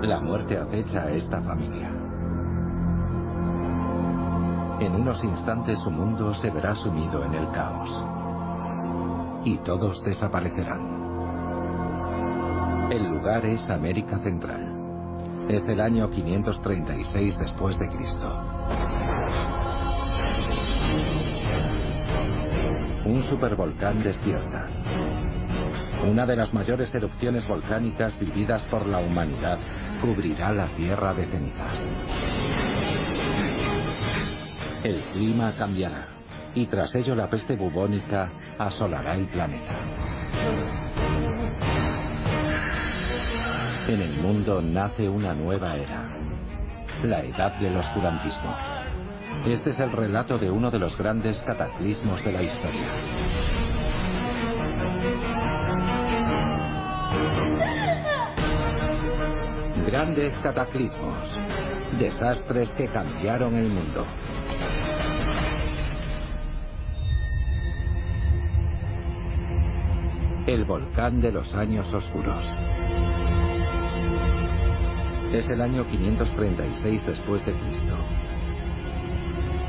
La muerte acecha a esta familia. En unos instantes su mundo se verá sumido en el caos. Y todos desaparecerán. El lugar es América Central. Es el año 536 después de Cristo. Un supervolcán despierta. Una de las mayores erupciones volcánicas vividas por la humanidad cubrirá la Tierra de cenizas. El clima cambiará y tras ello la peste bubónica asolará el planeta. En el mundo nace una nueva era, la edad del oscurantismo. Este es el relato de uno de los grandes cataclismos de la historia. Grandes cataclismos, desastres que cambiaron el mundo. El volcán de los años oscuros. Es el año 536 después de Cristo.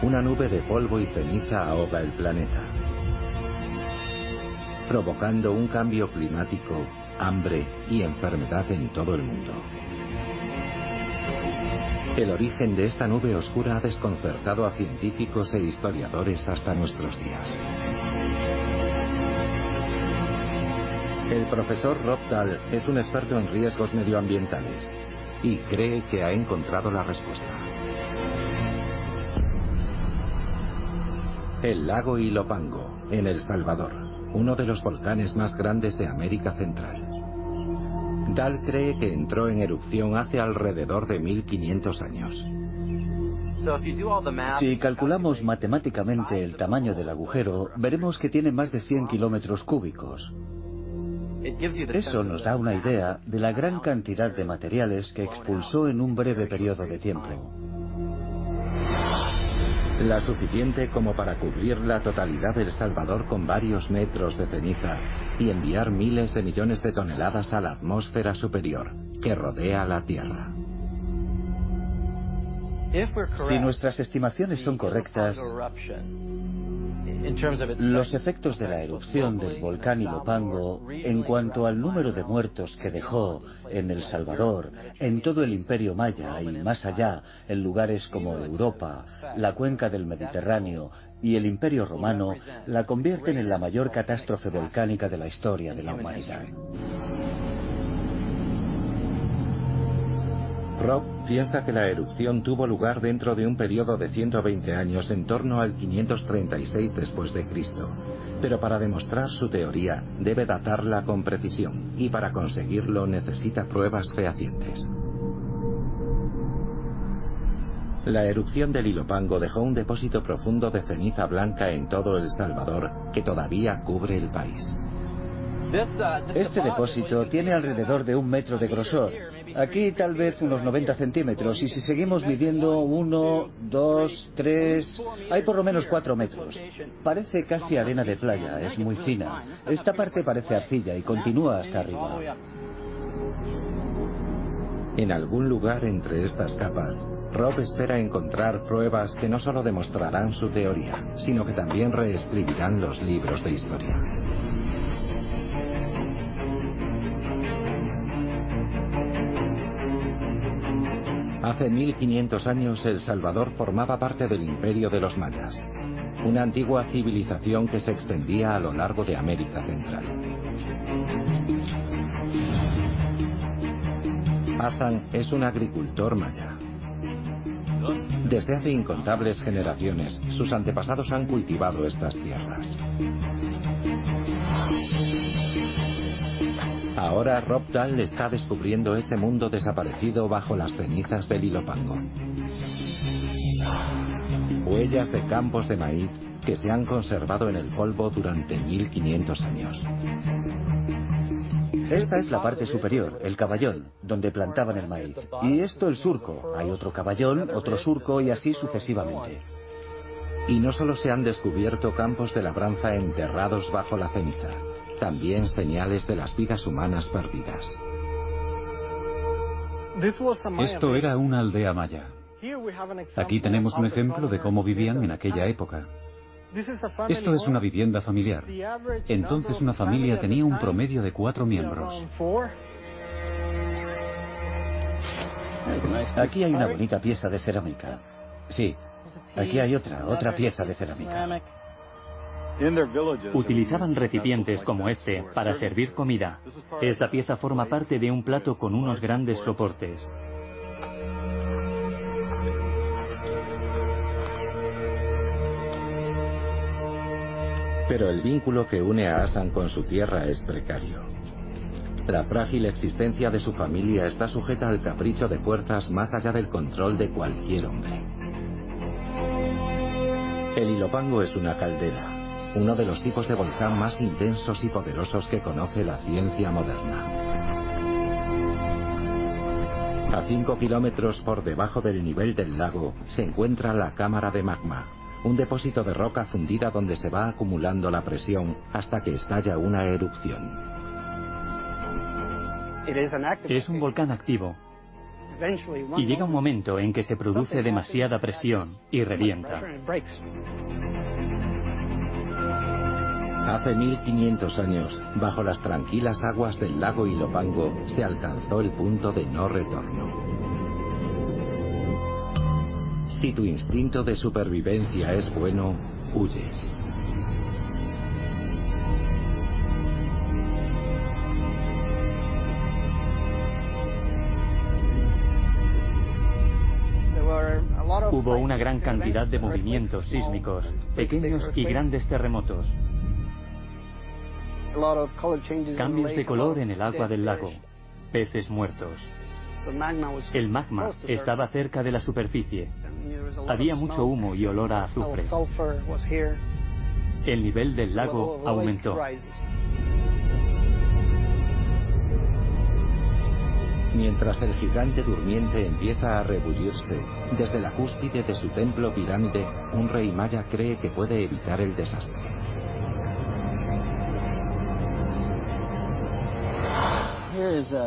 Una nube de polvo y ceniza ahoga el planeta, provocando un cambio climático, hambre y enfermedad en todo el mundo. El origen de esta nube oscura ha desconcertado a científicos e historiadores hasta nuestros días. El profesor Rob Dahl es un experto en riesgos medioambientales y cree que ha encontrado la respuesta. El lago Ilopango, en El Salvador, uno de los volcanes más grandes de América Central. Dahl cree que entró en erupción hace alrededor de 1500 años. Si calculamos matemáticamente el tamaño del agujero, veremos que tiene más de 100 kilómetros cúbicos. Eso nos da una idea de la gran cantidad de materiales que expulsó en un breve periodo de tiempo. La suficiente como para cubrir la totalidad de El Salvador con varios metros de ceniza y enviar miles de millones de toneladas a la atmósfera superior que rodea la Tierra. Si nuestras estimaciones son correctas, los efectos de la erupción del volcán Ilopango, en cuanto al número de muertos que dejó en El Salvador, en todo el Imperio Maya y más allá, en lugares como Europa, la cuenca del Mediterráneo y el Imperio Romano, la convierten en la mayor catástrofe volcánica de la historia de la humanidad. Rob piensa que la erupción tuvo lugar dentro de un periodo de 120 años en torno al 536 después de Cristo, pero para demostrar su teoría debe datarla con precisión y para conseguirlo necesita pruebas fehacientes. La erupción del Ilopango dejó un depósito profundo de ceniza blanca en todo El Salvador que todavía cubre el país. Este depósito tiene alrededor de 1 metro de grosor. Aquí tal vez unos 90 centímetros y si seguimos midiendo 1, 2, 3, hay por lo menos 4 metros. Parece casi arena de playa, es muy fina. Esta parte parece arcilla y continúa hasta arriba. En algún lugar entre estas capas, Rob espera encontrar pruebas que no solo demostrarán su teoría, sino que también reescribirán los libros de historia. Hace 1500 años El Salvador formaba parte del imperio de los mayas, una antigua civilización que se extendía a lo largo de América Central. Hassan es un agricultor maya. Desde hace incontables generaciones, sus antepasados han cultivado estas tierras. Ahora Rob Dahl está descubriendo ese mundo desaparecido bajo las cenizas del Ilopango. Huellas de campos de maíz que se han conservado en el polvo durante 1500 años. Esta es la parte superior, el caballón, donde plantaban el maíz. Y esto el surco. Hay otro caballón, otro surco y así sucesivamente. Y no solo se han descubierto campos de labranza enterrados bajo la ceniza, también señales de las vidas humanas perdidas. Esto era una aldea maya. Aquí tenemos un ejemplo de cómo vivían en aquella época. Esto es una vivienda familiar. Entonces una familia tenía un promedio de 4 miembros. Aquí hay una bonita pieza de cerámica. Sí, aquí hay otra pieza de cerámica. Utilizaban recipientes como este para servir comida. Esta pieza forma parte de un plato con unos grandes soportes. Pero el vínculo que une a Hassan con su tierra es precario. La frágil existencia de su familia está sujeta al capricho de fuerzas más allá del control de cualquier hombre. El Ilopango es una caldera, uno de los tipos de volcán más intensos y poderosos que conoce la ciencia moderna. A 5 kilómetros por debajo del nivel del lago se encuentra la cámara de magma, un depósito de roca fundida donde se va acumulando la presión hasta que estalla una erupción. Es un volcán activo y llega un momento en que se produce demasiada presión y revienta. Hace 1500 años, bajo las tranquilas aguas del lago Ilopango, se alcanzó el punto de no retorno. Si tu instinto de supervivencia es bueno, huyes. Hubo una gran cantidad de movimientos sísmicos, pequeños y grandes terremotos. Cambios de color en el agua del lago, peces muertos. El magma estaba cerca de la superficie. Había mucho humo y olor a azufre. El nivel del lago aumentó. Mientras el gigante durmiente empieza a rebullirse, desde la cúspide de su templo pirámide, un rey maya cree que puede evitar el desastre.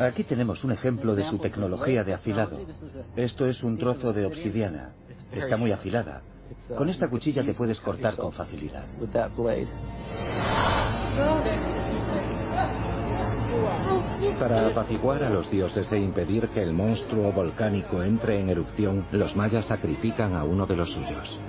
Aquí tenemos un ejemplo de su tecnología de afilado. Esto es un trozo de obsidiana. Está muy afilada. Con esta cuchilla te puedes cortar con facilidad. Para apaciguar a los dioses e impedir que el monstruo volcánico entre en erupción, los mayas sacrifican a uno de los suyos.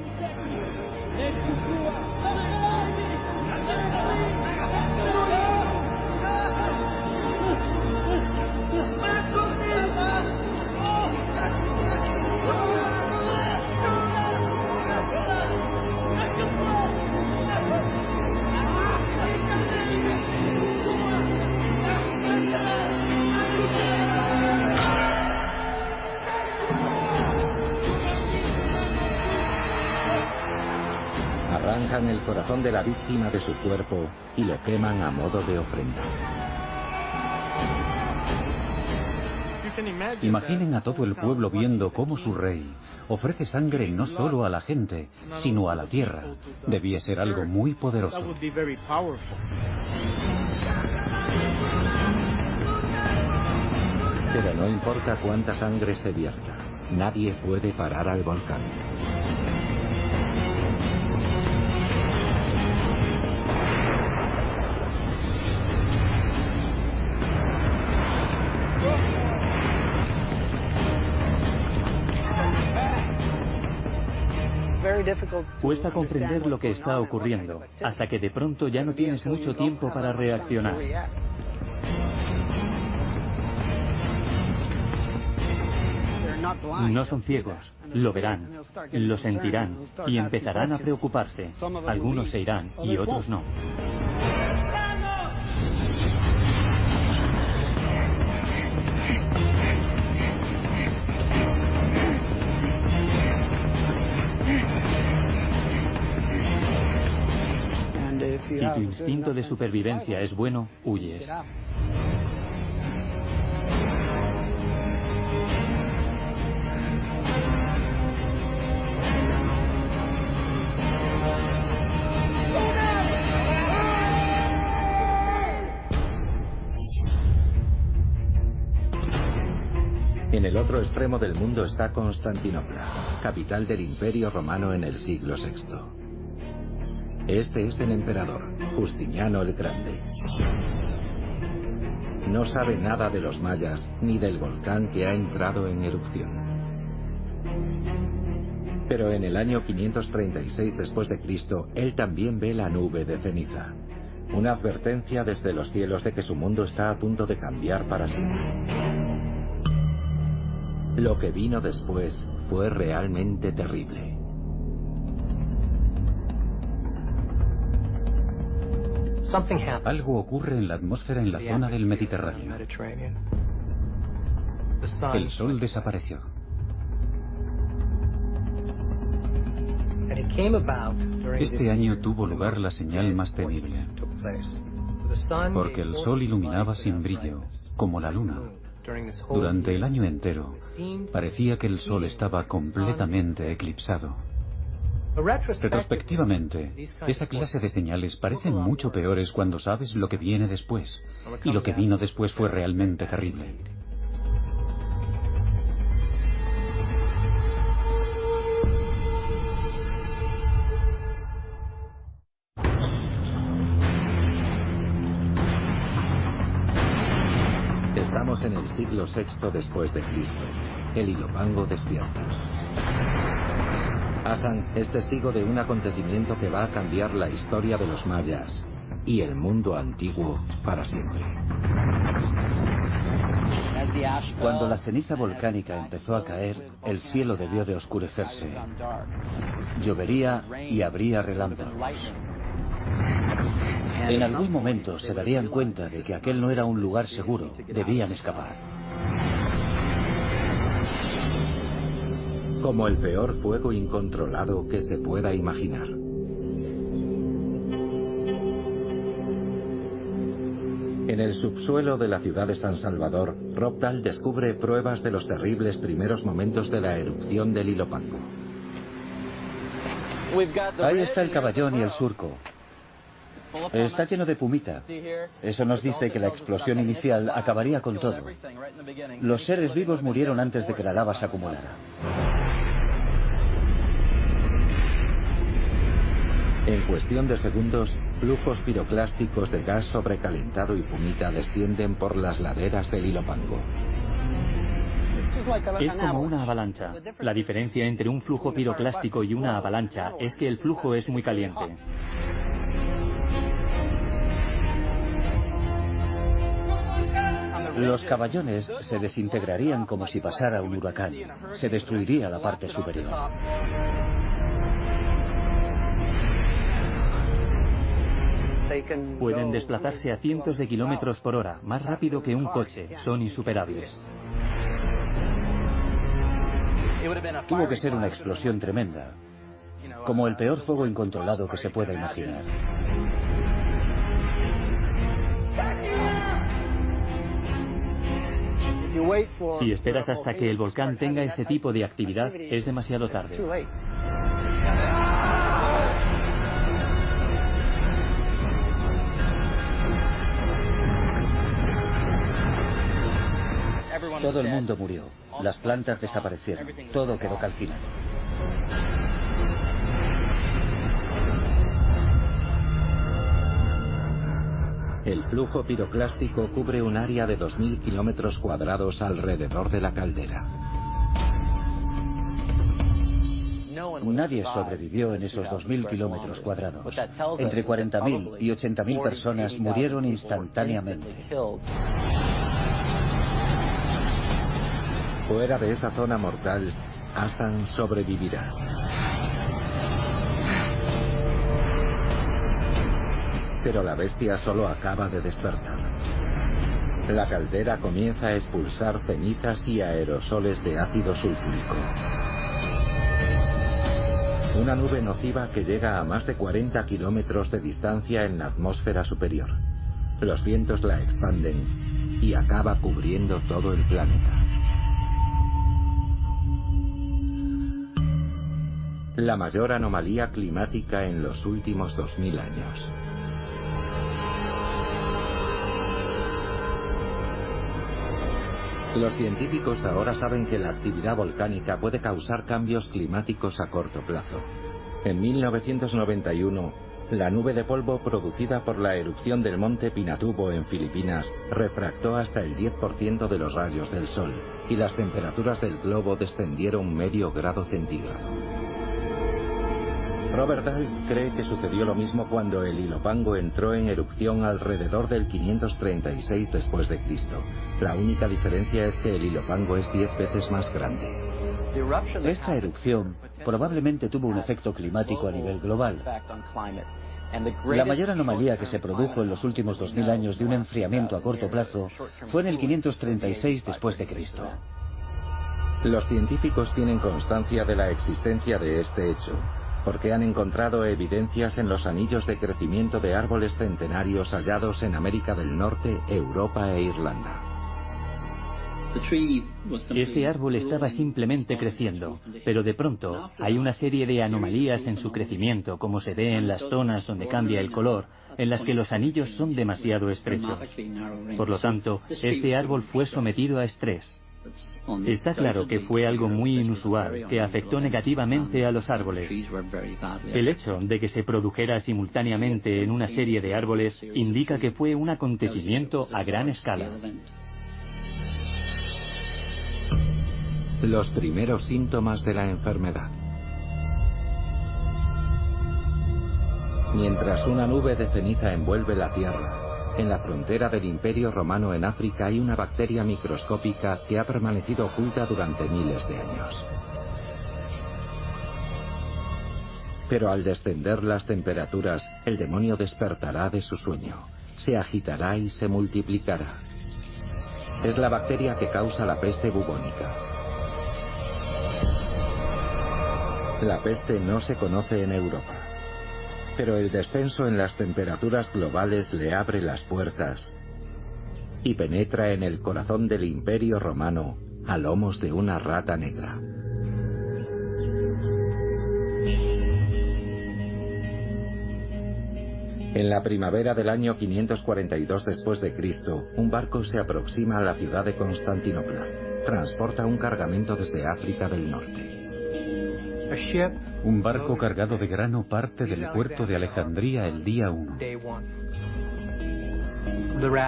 Arrancan el corazón de la víctima de su cuerpo y lo queman a modo de ofrenda. Imaginen a todo el pueblo viendo cómo su rey ofrece sangre no solo a la gente, sino a la tierra. Debía ser algo muy poderoso. Pero no importa cuánta sangre se vierta, nadie puede parar al volcán. Cuesta comprender lo que está ocurriendo, hasta que de pronto ya no tienes mucho tiempo para reaccionar. No son ciegos, lo verán, lo sentirán y empezarán a preocuparse. Algunos se irán y otros no. Si tu instinto de supervivencia es bueno, huyes. En En el otro extremo del mundo está Constantinopla, capital del Imperio Romano en el siglo VI. Este es el emperador, Justiniano el Grande. No sabe nada de los mayas ni del volcán que ha entrado en erupción. Pero en el año 536 después de Cristo, él también ve la nube de ceniza. Una advertencia desde los cielos de que su mundo está a punto de cambiar para siempre. Lo que vino después fue realmente terrible. Algo ocurre en la atmósfera en la zona del Mediterráneo. El sol desapareció. Este año tuvo lugar la señal más temible, porque el sol iluminaba sin brillo, como la luna. Durante el año entero, parecía que el sol estaba completamente eclipsado. Retrospectivamente, esa clase de señales parecen mucho peores cuando sabes lo que viene después, y lo que vino después fue realmente terrible. Estamos en el siglo VI después de Cristo. El Ilopango despierta. Asan es testigo de un acontecimiento que va a cambiar la historia de los mayas y el mundo antiguo para siempre. Cuando la ceniza volcánica empezó a caer, el cielo debió de oscurecerse. Llovería y habría relámpagos. En algún momento se darían cuenta de que aquel no era un lugar seguro, debían escapar. Como el peor fuego incontrolado que se pueda imaginar. En el subsuelo de la ciudad de San Salvador, Rob Dahl descubre pruebas de los terribles primeros momentos de la erupción del Ilopango. Ahí está el caballón y el surco. Está lleno de pumita. Eso nos dice que la explosión inicial acabaría con todo. Los seres vivos murieron antes de que la lava se acumulara. En cuestión de segundos, flujos piroclásticos de gas sobrecalentado y pumita descienden por las laderas del Ilopango. Es como una avalancha. La diferencia entre un flujo piroclástico y una avalancha es que el flujo es muy caliente. Los caballones se desintegrarían como si pasara un huracán. Se destruiría la parte superior. Pueden desplazarse a cientos de kilómetros por hora, más rápido que un coche. Son insuperables. Tuvo que ser una explosión tremenda, como el peor fuego incontrolado que se pueda imaginar. Si esperas hasta que el volcán tenga ese tipo de actividad, es demasiado tarde. Todo el mundo murió. Las plantas desaparecieron. Todo quedó calcinado. El flujo piroclástico cubre un área de 2000 kilómetros cuadrados alrededor de la caldera. Nadie sobrevivió en esos 2000 kilómetros cuadrados. Entre 40.000 y 80.000 personas murieron instantáneamente. Fuera de esa zona mortal, Asan sobrevivirá. Pero la bestia solo acaba de despertar. La caldera comienza a expulsar cenizas y aerosoles de ácido sulfúrico. Una nube nociva que llega a más de 40 kilómetros de distancia en la atmósfera superior. Los vientos la expanden y acaba cubriendo todo el planeta. La mayor anomalía climática en los últimos 2000 años. Los científicos ahora saben que la actividad volcánica puede causar cambios climáticos a corto plazo. En 1991, la nube de polvo producida por la erupción del monte Pinatubo en Filipinas refractó hasta el 10% de los rayos del sol y las temperaturas del globo descendieron medio grado centígrado. Robert Dahl cree que sucedió lo mismo cuando el Ilopango entró en erupción alrededor del 536 después de Cristo. La única diferencia es que el Ilopango es 10 veces más grande. Esta erupción probablemente tuvo un efecto climático a nivel global. La mayor anomalía que se produjo en los últimos 2000 años de un enfriamiento a corto plazo fue en el 536 después de Cristo. Los científicos tienen constancia de la existencia de este hecho, porque han encontrado evidencias en los anillos de crecimiento de árboles centenarios hallados en América del Norte, Europa e Irlanda. Este árbol estaba simplemente creciendo, pero de pronto hay una serie de anomalías en su crecimiento, como se ve en las zonas donde cambia el color, en las que los anillos son demasiado estrechos. Por lo tanto, este árbol fue sometido a estrés. Está claro que fue algo muy inusual, que afectó negativamente a los árboles. El hecho de que se produjera simultáneamente en una serie de árboles indica que fue un acontecimiento a gran escala. Los primeros síntomas de la enfermedad. Mientras una nube de ceniza envuelve la tierra, en la frontera del Imperio Romano en África hay una bacteria microscópica que ha permanecido oculta durante miles de años. Pero al descender las temperaturas, el demonio despertará de su sueño, se agitará y se multiplicará. Es la bacteria que causa la peste bubónica. La peste no se conoce en Europa, pero el descenso en las temperaturas globales le abre las puertas y penetra en el corazón del Imperio Romano a lomos de una rata negra. En la primavera del año 542 después de Cristo, un barco se aproxima a la ciudad de Constantinopla. Transporta un cargamento desde África del Norte. Un barco cargado de grano parte del puerto de Alejandría el día 1.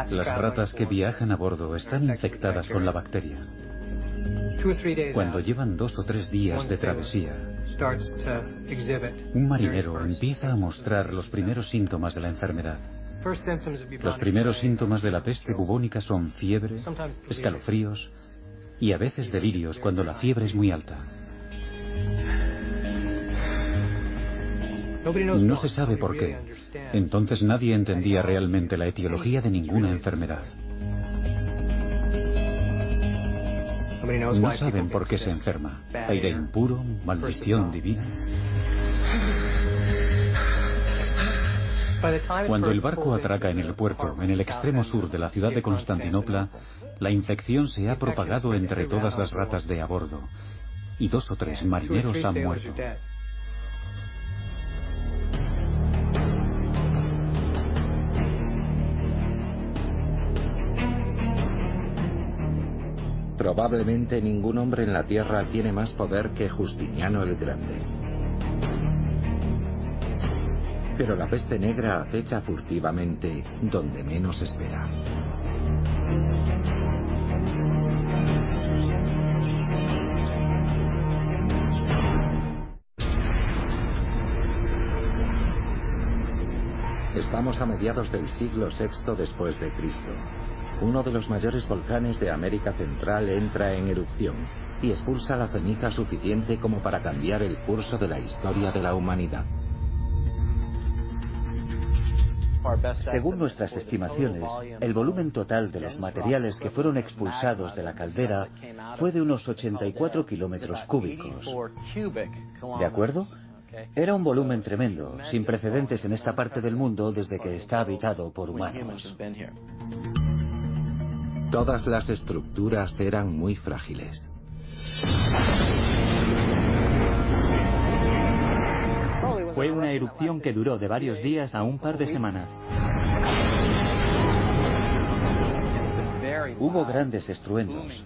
Las ratas que viajan a bordo están infectadas con la bacteria. Cuando llevan 2 o 3 días de travesía, un marinero empieza a mostrar los primeros síntomas de la enfermedad. Los primeros síntomas de la peste bubónica son fiebre, escalofríos y a veces delirios cuando la fiebre es muy alta. No se sabe por qué. Entonces nadie entendía realmente la etiología de ninguna enfermedad. No saben por qué se enferma. Aire impuro, maldición divina. Cuando el barco atraca en el puerto, en el extremo sur de la ciudad de Constantinopla, la infección se ha propagado entre todas las ratas de a bordo, y 2 o 3 marineros han muerto. Probablemente ningún hombre en la tierra tiene más poder que Justiniano el Grande. Pero la peste negra acecha furtivamente donde menos espera. Estamos a mediados del siglo VI después de Cristo. Uno de los mayores volcanes de América Central entra en erupción y expulsa la ceniza suficiente como para cambiar el curso de la historia de la humanidad. Según nuestras estimaciones, el volumen total de los materiales que fueron expulsados de la caldera fue de unos 84 kilómetros cúbicos. ¿De acuerdo? Era un volumen tremendo, sin precedentes en esta parte del mundo desde que está habitado por humanos. Todas las estructuras eran muy frágiles. Fue una erupción que duró de varios días a un par de semanas. Hubo grandes estruendos.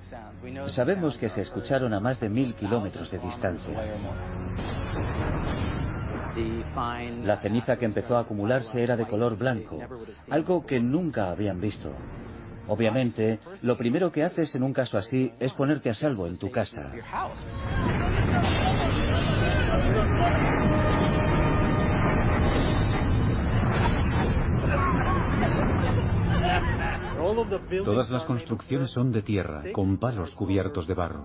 Sabemos que se escucharon a más de 1000 kilómetros de distancia. La ceniza que empezó a acumularse era de color blanco, algo que nunca habían visto. Obviamente, lo primero que haces en un caso así es ponerte a salvo en tu casa. Todas las construcciones son de tierra, con palos cubiertos de barro.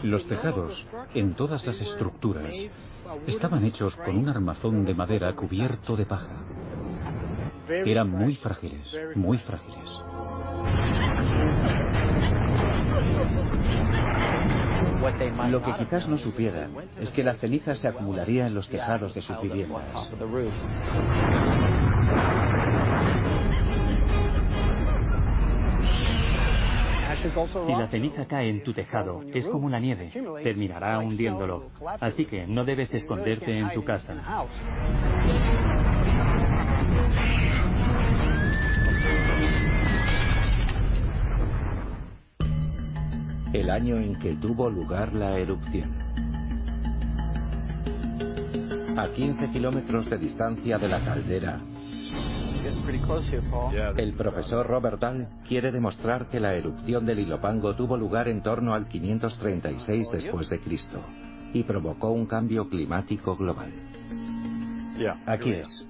Los tejados, en todas las estructuras, estaban hechos con un armazón de madera cubierto de paja. Eran muy frágiles, muy frágiles. Lo que quizás no supieran es que la ceniza se acumularía en los tejados de sus viviendas. Si la ceniza cae en tu tejado, es como la nieve, terminará hundiéndolo. Así que no debes esconderte en tu casa. El año en que tuvo lugar la erupción. A 15 kilómetros de distancia de la caldera, el profesor Robert Dahl quiere demostrar que la erupción del Ilopango tuvo lugar en torno al 536 después de Cristo y provocó un cambio climático global. Aquí es.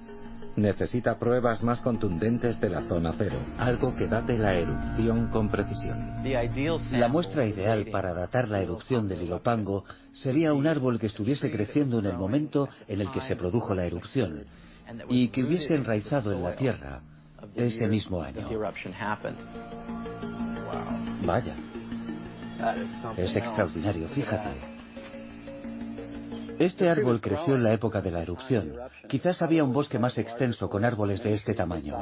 Necesita pruebas más contundentes de la zona cero, algo que date la erupción con precisión. La muestra ideal para datar la erupción del Ilopango sería un árbol que estuviese creciendo en el momento en el que se produjo la erupción y que hubiese enraizado en la tierra ese mismo año. Vaya, es extraordinario, fíjate. Este árbol creció en la época de la erupción. Quizás había un bosque más extenso con árboles de este tamaño.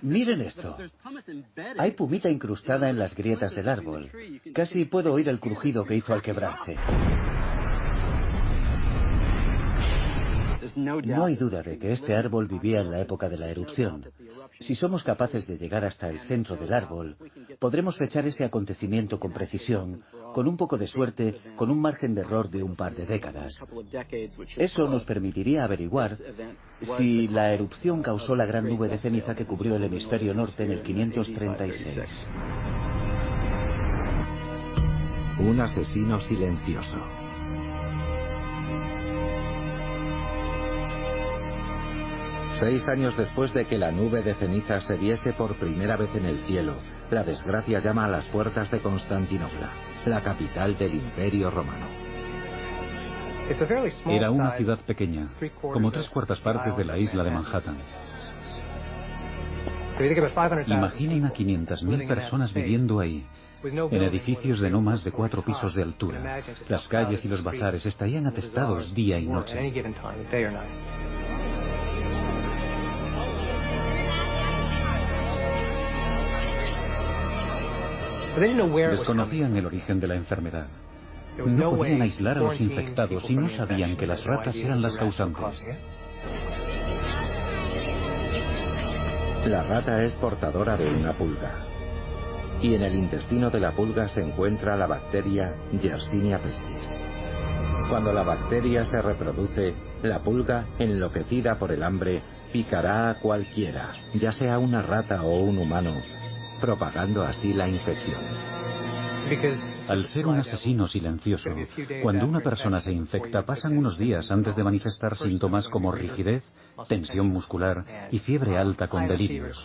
Miren esto. Hay pumita incrustada en las grietas del árbol. Casi puedo oír el crujido que hizo al quebrarse. No hay duda de que este árbol vivía en la época de la erupción. Si somos capaces de llegar hasta el centro del árbol, podremos fechar ese acontecimiento con precisión, con un poco de suerte, con un margen de error de un par de décadas. Eso nos permitiría averiguar si la erupción causó la gran nube de ceniza que cubrió el hemisferio norte en el 536. Un asesino silencioso. Seis años después de que la nube de ceniza se viese por primera vez en el cielo, la desgracia llama a las puertas de Constantinopla, la capital del Imperio Romano. Era una ciudad pequeña, como 3/4 partes de la isla de Manhattan. Imaginen a 500.000 personas viviendo ahí, en edificios de no más de 4 pisos de altura. Las calles y los bazares estarían atestados día y noche. Desconocían el origen de la enfermedad. No podían aislar a los infectados y no sabían que las ratas eran las causantes. La rata es portadora de una pulga. Y en el intestino de la pulga se encuentra la bacteria Yersinia pestis. Cuando la bacteria se reproduce, la pulga, enloquecida por el hambre, picará a cualquiera, ya sea una rata o un humano, propagando así la infección. Al ser un asesino silencioso, cuando una persona se infecta, pasan unos días antes de manifestar síntomas como rigidez, tensión muscular y fiebre alta con delirios.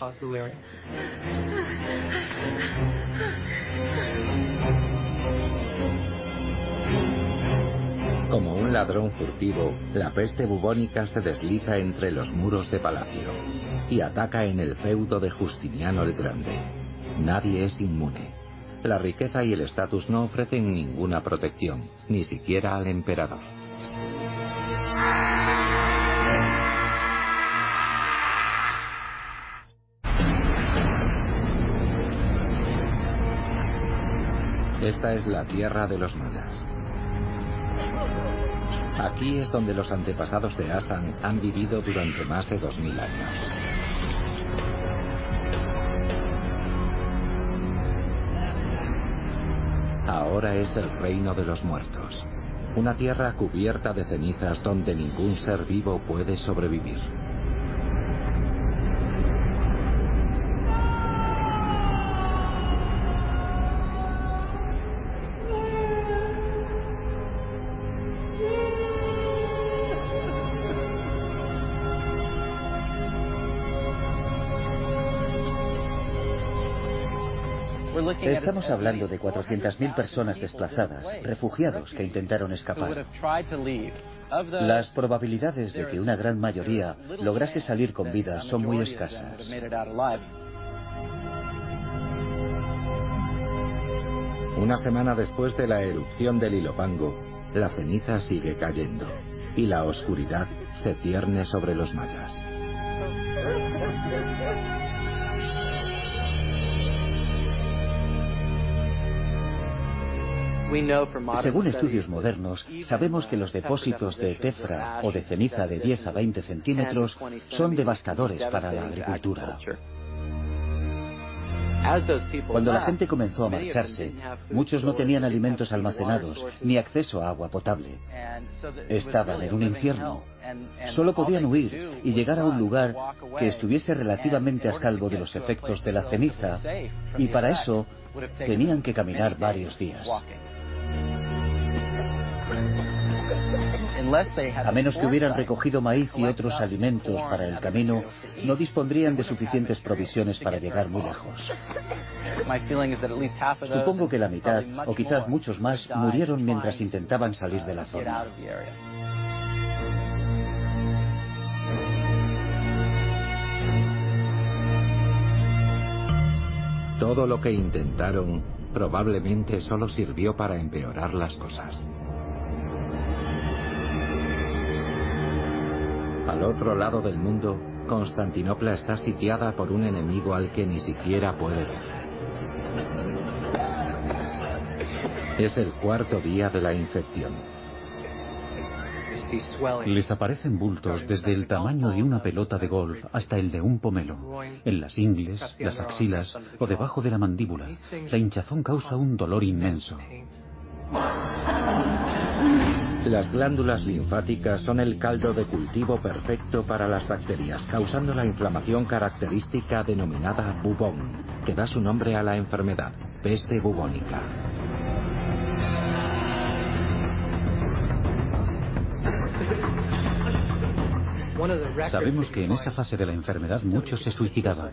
Como un ladrón furtivo, la peste bubónica se desliza entre los muros de palacio y ataca en el feudo de Justiniano el Grande. Nadie es inmune. La riqueza y el estatus no ofrecen ninguna protección, ni siquiera al emperador. Esta es la tierra de los mayas. Aquí es donde los antepasados de Hassan han vivido durante más de 2000 años. Ahora es el reino de los muertos. Una tierra cubierta de cenizas donde ningún ser vivo puede sobrevivir. Estamos hablando de 400.000 personas desplazadas, refugiados que intentaron escapar. Las probabilidades de que una gran mayoría lograse salir con vida son muy escasas. Una semana después de la erupción del Ilopango, la ceniza sigue cayendo y la oscuridad se cierne sobre los mayas. Según estudios modernos, sabemos que los depósitos de tefra o de ceniza de 10 a 20 centímetros son devastadores para la agricultura. Cuando la gente comenzó a marcharse, muchos no tenían alimentos almacenados ni acceso a agua potable. Estaban en un infierno. Solo podían huir y llegar a un lugar que estuviese relativamente a salvo de los efectos de la ceniza, y para eso tenían que caminar varios días. A menos que hubieran recogido maíz y otros alimentos para el camino, no dispondrían de suficientes provisiones para llegar muy lejos. Supongo que la mitad, o quizás muchos más, murieron mientras intentaban salir de la zona. Todo lo que intentaron probablemente solo sirvió para empeorar las cosas. Al otro lado del mundo, Constantinopla está sitiada por un enemigo al que ni siquiera puede ver. Es el cuarto día de la infección. Les aparecen bultos desde el tamaño de una pelota de golf hasta el de un pomelo, en las ingles, las axilas o debajo de la mandíbula. La hinchazón causa un dolor inmenso. Las glándulas linfáticas son el caldo de cultivo perfecto para las bacterias, causando la inflamación característica denominada bubón, que da su nombre a la enfermedad, peste bubónica. Sabemos que en esa fase de la enfermedad muchos se suicidaban.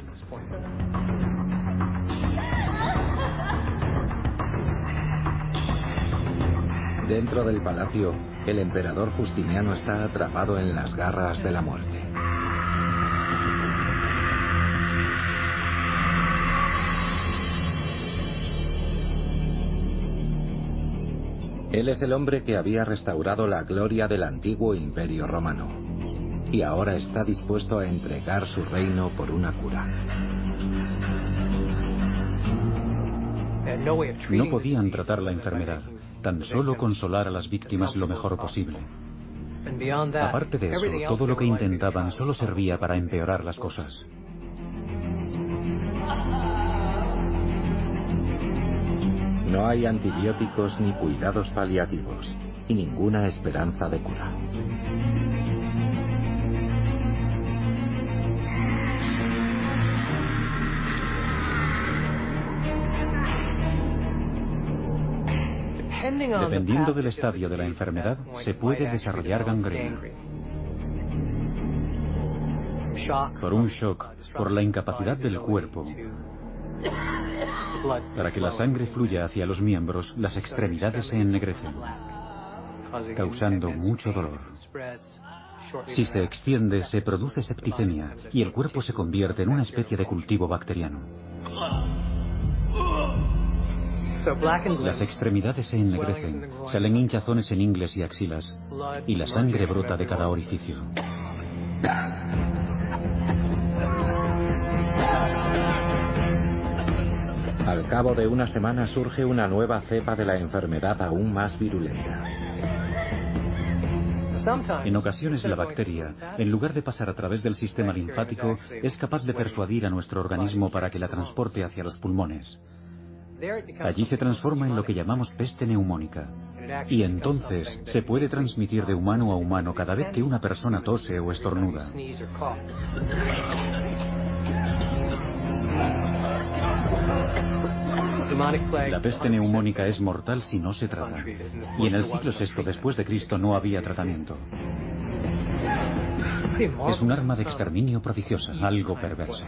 Dentro del palacio, el emperador Justiniano está atrapado en las garras de la muerte. Él es el hombre que había restaurado la gloria del antiguo imperio romano, y ahora está dispuesto a entregar su reino por una cura. No podían tratar la enfermedad, tan solo consolar a las víctimas lo mejor posible. Aparte de eso, todo lo que intentaban solo servía para empeorar las cosas. No hay antibióticos ni cuidados paliativos, y ninguna esperanza de cura. Dependiendo del estadio de la enfermedad, se puede desarrollar gangrena. Por un shock, por la incapacidad del cuerpo. Para que la sangre fluya hacia los miembros, las extremidades se ennegrecen, causando mucho dolor. Si se extiende, se produce septicemia y el cuerpo se convierte en una especie de cultivo bacteriano. Las extremidades se ennegrecen, salen hinchazones en ingles y axilas, y la sangre brota de cada orificio. Al cabo de una semana surge una nueva cepa de la enfermedad aún más virulenta. En ocasiones la bacteria, en lugar de pasar a través del sistema linfático, es capaz de persuadir a nuestro organismo para que la transporte hacia los pulmones. Allí se transforma en lo que llamamos peste neumónica. Y entonces se puede transmitir de humano a humano cada vez que una persona tose o estornuda. La peste neumónica es mortal si no se trata. Y en el siglo VI después de Cristo no había tratamiento. Es un arma de exterminio prodigiosa, algo perverso.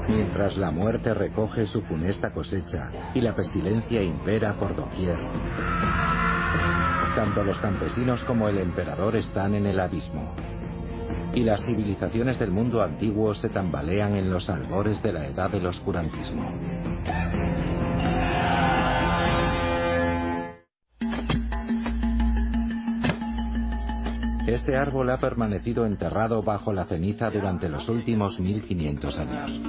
Mientras la muerte recoge su funesta cosecha y la pestilencia impera por doquier, tanto los campesinos como el emperador están en el abismo. Y las civilizaciones del mundo antiguo se tambalean en los albores de la edad del oscurantismo. Este árbol ha permanecido enterrado bajo la ceniza durante los últimos 1500 años.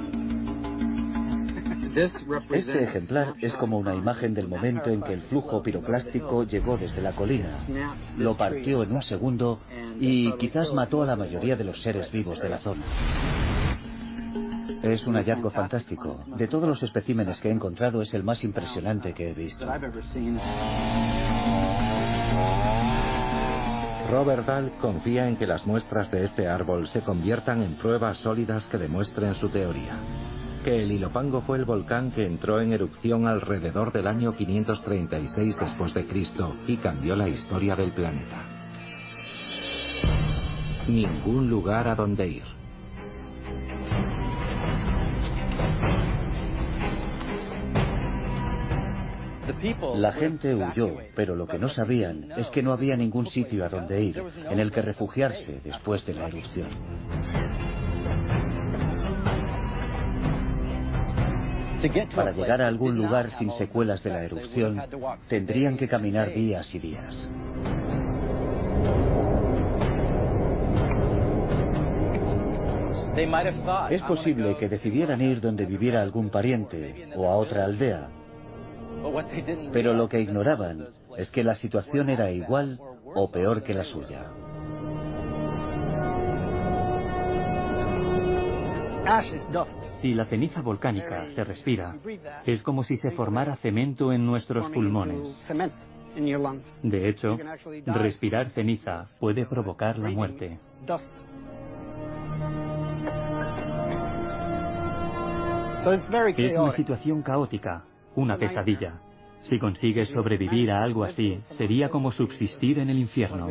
Este ejemplar es como una imagen del momento en que el flujo piroclástico llegó desde la colina, lo partió en un segundo y quizás mató a la mayoría de los seres vivos de la zona. Es un hallazgo fantástico. De todos los especímenes que he encontrado es el más impresionante que he visto. Robert Dahl confía en que las muestras de este árbol se conviertan en pruebas sólidas que demuestren su teoría. Que el Ilopango fue el volcán que entró en erupción alrededor del año 536 después de Cristo y cambió la historia del planeta. Ningún lugar a donde ir. La gente huyó, pero lo que no sabían es que no había ningún sitio a donde ir, en el que refugiarse después de la erupción. Para llegar a algún lugar sin secuelas de la erupción, tendrían que caminar días y días. Es posible que decidieran ir donde viviera algún pariente o a otra aldea, pero lo que ignoraban es que la situación era igual o peor que la suya. Si la ceniza volcánica se respira, es como si se formara cemento en nuestros pulmones. De hecho, respirar ceniza puede provocar la muerte. Es una situación caótica, una pesadilla. Si consigues sobrevivir a algo así, sería como subsistir en el infierno.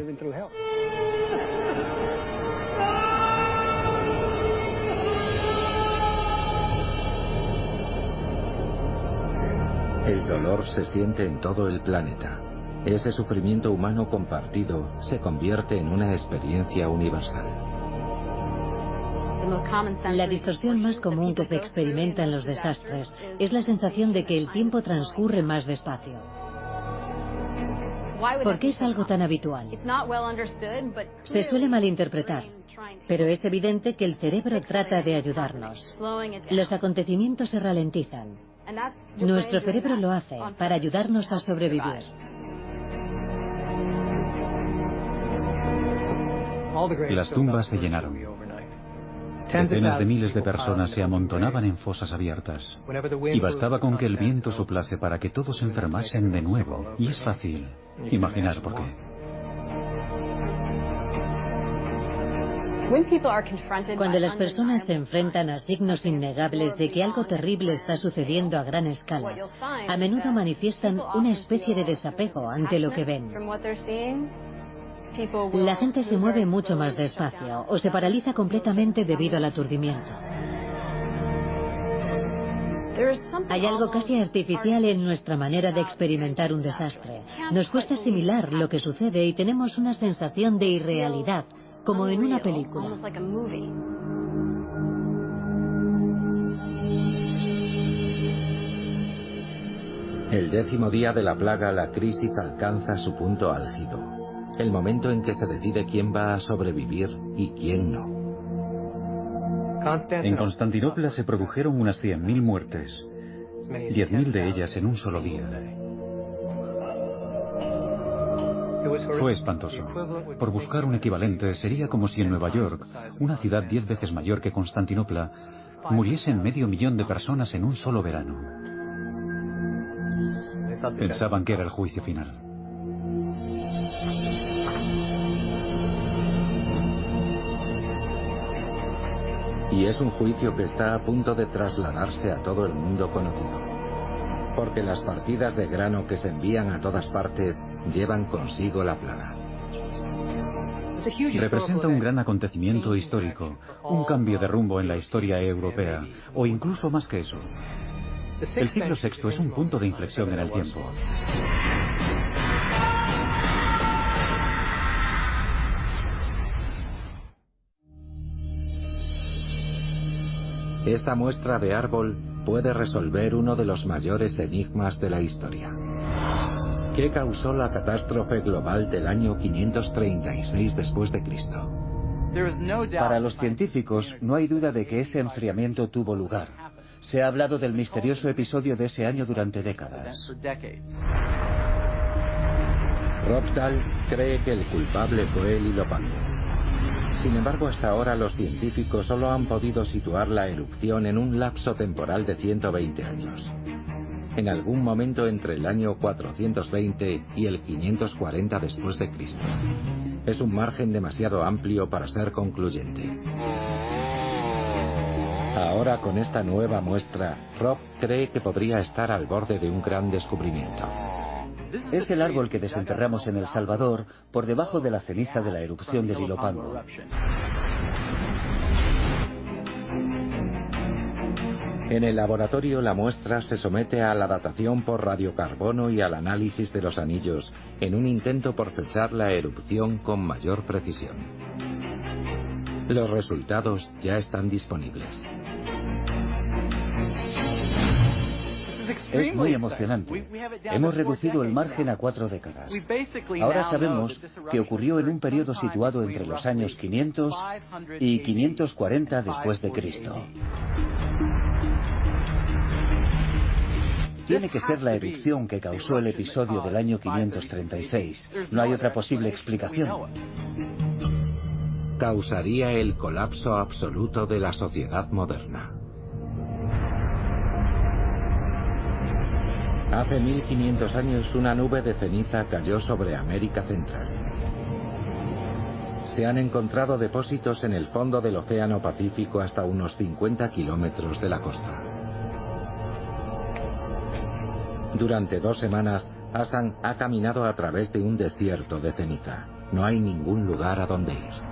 El dolor se siente en todo el planeta. Ese sufrimiento humano compartido se convierte en una experiencia universal. La distorsión más común que se experimenta en los desastres es la sensación de que el tiempo transcurre más despacio. ¿Por qué es algo tan habitual? Se suele malinterpretar, pero es evidente que el cerebro trata de ayudarnos. Los acontecimientos se ralentizan. Nuestro cerebro lo hace para ayudarnos a sobrevivir. Las tumbas se llenaron. Decenas de miles de personas se amontonaban en fosas abiertas. Y bastaba con que el viento soplase para que todos se enfermasen de nuevo. Y es fácil imaginar por qué. Cuando las personas se enfrentan a signos innegables de que algo terrible está sucediendo a gran escala, a menudo manifiestan una especie de desapego ante lo que ven. La gente se mueve mucho más despacio o se paraliza completamente debido al aturdimiento. Hay algo casi artificial en nuestra manera de experimentar un desastre. Nos cuesta asimilar lo que sucede y tenemos una sensación de irrealidad, como en una película. El 10º día de la plaga, la crisis alcanza su punto álgido. El momento en que se decide quién va a sobrevivir y quién no. En Constantinopla se produjeron unas 100.000 muertes, 10.000 de ellas en un solo día. Fue espantoso. Por buscar un equivalente, sería como si en Nueva York, una ciudad 10 veces mayor que Constantinopla, muriesen 500.000 de personas en un solo verano. Pensaban que era el juicio final. Y es un juicio que está a punto de trasladarse a todo el mundo conocido. Porque las partidas de grano que se envían a todas partes llevan consigo la plaga. Representa un gran acontecimiento histórico, un cambio de rumbo en la historia europea, o incluso más que eso. El siglo VI es un punto de inflexión en el tiempo. Esta muestra de árbol puede resolver uno de los mayores enigmas de la historia. ¿Qué causó la catástrofe global del año 536 después de Cristo? Para los científicos, no hay duda de que ese enfriamiento tuvo lugar. Se ha hablado del misterioso episodio de ese año durante décadas. Rob Dahl cree que el culpable fue el hilo Pango. Sin embargo, hasta ahora los científicos solo han podido situar la erupción en un lapso temporal de 120 años. En algún momento entre el año 420 y el 540 después de Cristo. Es un margen demasiado amplio para ser concluyente. Ahora, con esta nueva muestra, Rob cree que podría estar al borde de un gran descubrimiento. Es el árbol que desenterramos en El Salvador por debajo de la ceniza de la erupción del Ilopango. En el laboratorio, la muestra se somete a la datación por radiocarbono y al análisis de los anillos, en un intento por fechar la erupción con mayor precisión. Los resultados ya están disponibles. Es muy emocionante. Hemos reducido el margen a 4 décadas. Ahora sabemos que ocurrió en un periodo situado entre los años 500 y 540 después de Cristo. Tiene que ser la erupción que causó el episodio del año 536. No hay otra posible explicación. Causaría el colapso absoluto de la sociedad moderna. Hace 1500 años una nube de ceniza cayó sobre América Central. Se han encontrado depósitos en el fondo del Océano Pacífico hasta unos 50 kilómetros de la costa. Durante 2 semanas, Hassan ha caminado a través de un desierto de ceniza. No hay ningún lugar a donde ir.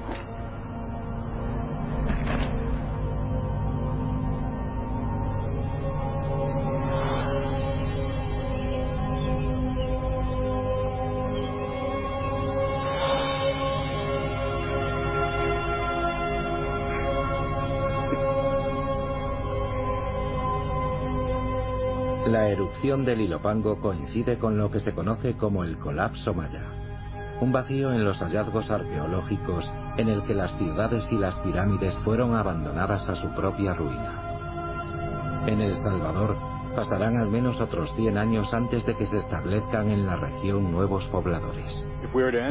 La erupción del Ilopango coincide con lo que se conoce como el colapso maya, un vacío en los hallazgos arqueológicos en el que las ciudades y las pirámides fueron abandonadas a su propia ruina. En El Salvador pasarán al menos otros 100 años antes de que se establezcan en la región nuevos pobladores.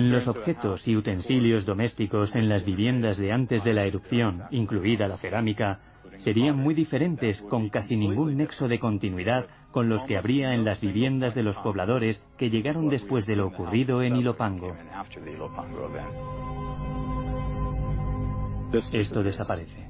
Los objetos y utensilios domésticos en las viviendas de antes de la erupción, incluida la cerámica, serían muy diferentes, con casi ningún nexo de continuidad con los que habría en las viviendas de los pobladores que llegaron después de lo ocurrido en Ilopango. Esto desaparece.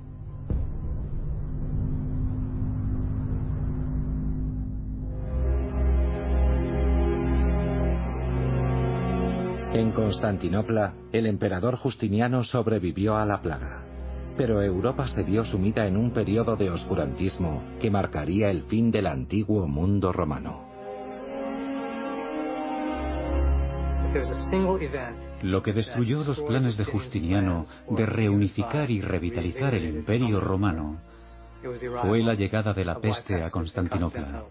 En Constantinopla, el emperador Justiniano sobrevivió a la plaga. Pero Europa se vio sumida en un periodo de oscurantismo que marcaría el fin del antiguo mundo romano. Lo que destruyó los planes de Justiniano de reunificar y revitalizar el Imperio Romano fue la llegada de la peste a Constantinopla.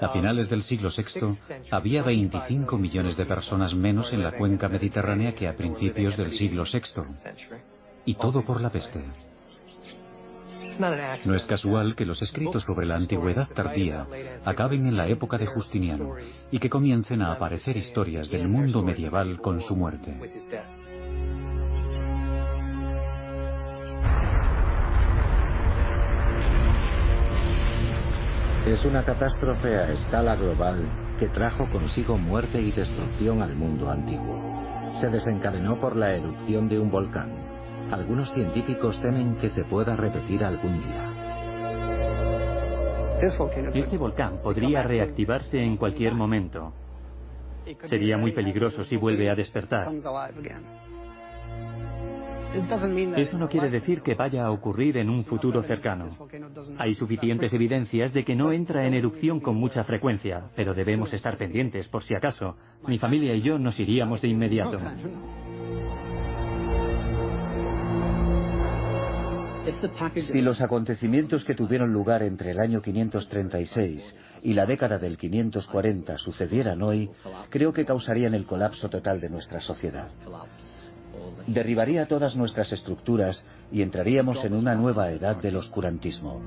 A finales del siglo VI había 25 millones de personas menos en la cuenca mediterránea que a principios del siglo VI. Y todo por la peste. No es casual que los escritos sobre la antigüedad tardía acaben en la época de Justiniano y que comiencen a aparecer historias del mundo medieval con su muerte. Es una catástrofe a escala global que trajo consigo muerte y destrucción al mundo antiguo. Se desencadenó por la erupción de un volcán. Algunos científicos temen que se pueda repetir algún día. Este volcán podría reactivarse en cualquier momento. Sería muy peligroso si vuelve a despertar. Eso no quiere decir que vaya a ocurrir en un futuro cercano. Hay suficientes evidencias de que no entra en erupción con mucha frecuencia, pero debemos estar pendientes por si acaso. Mi familia y yo nos iríamos de inmediato. Si los acontecimientos que tuvieron lugar entre el año 536 y la década del 540 sucedieran hoy, creo que causarían el colapso total de nuestra sociedad. Derribaría todas nuestras estructuras y entraríamos en una nueva edad del oscurantismo.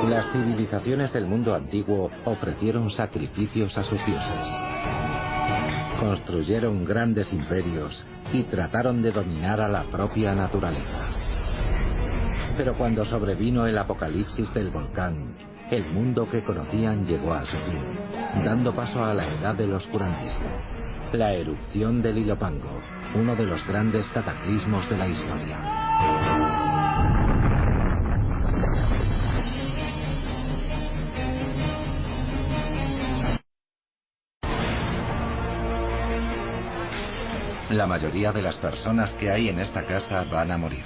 Las civilizaciones del mundo antiguo ofrecieron sacrificios a sus dioses. Construyeron grandes imperios y trataron de dominar a la propia naturaleza. Pero cuando sobrevino el apocalipsis del volcán, el mundo que conocían llegó a su fin, dando paso a la edad del oscurantismo, la erupción del Ilopango, uno de los grandes cataclismos de la historia. La mayoría de las personas que hay en esta casa van a morir.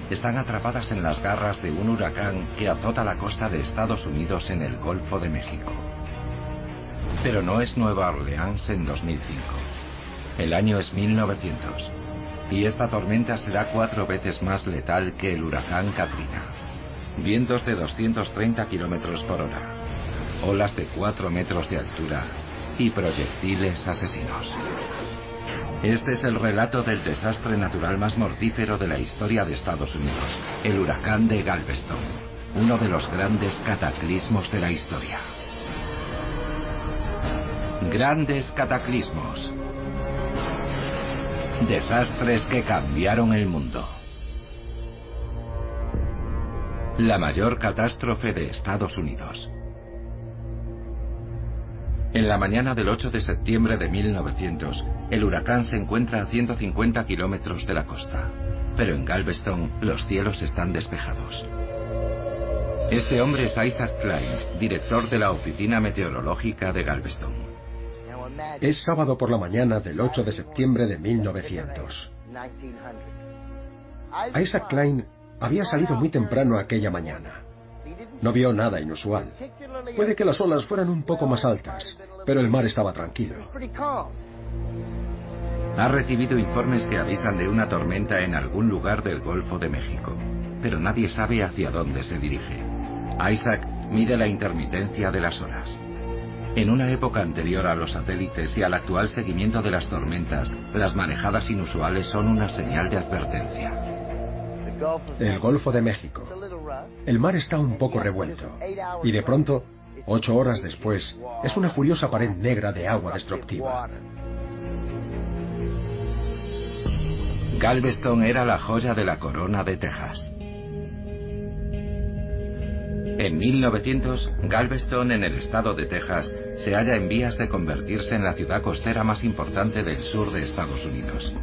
Están atrapadas en las garras de un huracán que azota la costa de Estados Unidos en el Golfo de México. Pero no es Nueva Orleans en 2005. El año es 1900. Y esta tormenta será 4 veces más letal que el huracán Katrina. Vientos de 230 kilómetros por hora, olas de 4 metros de altura y proyectiles asesinos. Este es el relato del desastre natural más mortífero de la historia de Estados Unidos, el huracán de Galveston, uno de los grandes cataclismos de la historia. Grandes cataclismos. Desastres que cambiaron el mundo. La mayor catástrofe de Estados Unidos. En la mañana del 8 de septiembre de 1900, el huracán se encuentra a 150 kilómetros de la costa, pero en Galveston los cielos están despejados. Este hombre es Isaac Klein, director de la Oficina Meteorológica de Galveston. Es sábado por la mañana del 8 de septiembre de 1900. Isaac Klein había salido muy temprano aquella mañana. No vio nada inusual. Puede que las olas fueran un poco más altas, pero el mar estaba tranquilo. Ha recibido informes que avisan de una tormenta en algún lugar del Golfo de México, pero nadie sabe hacia dónde se dirige. Isaac mide la intermitencia de las horas. En una época anterior a los satélites y al actual seguimiento de las tormentas, las marejadas inusuales son una señal de advertencia. El Golfo de México. El mar está un poco revuelto, y de pronto, 8 horas después, es una furiosa pared negra de agua destructiva. Galveston era la joya de la corona de Texas. En 1900, Galveston, en el estado de Texas, se halla en vías de convertirse en la ciudad costera más importante del sur de Estados Unidos.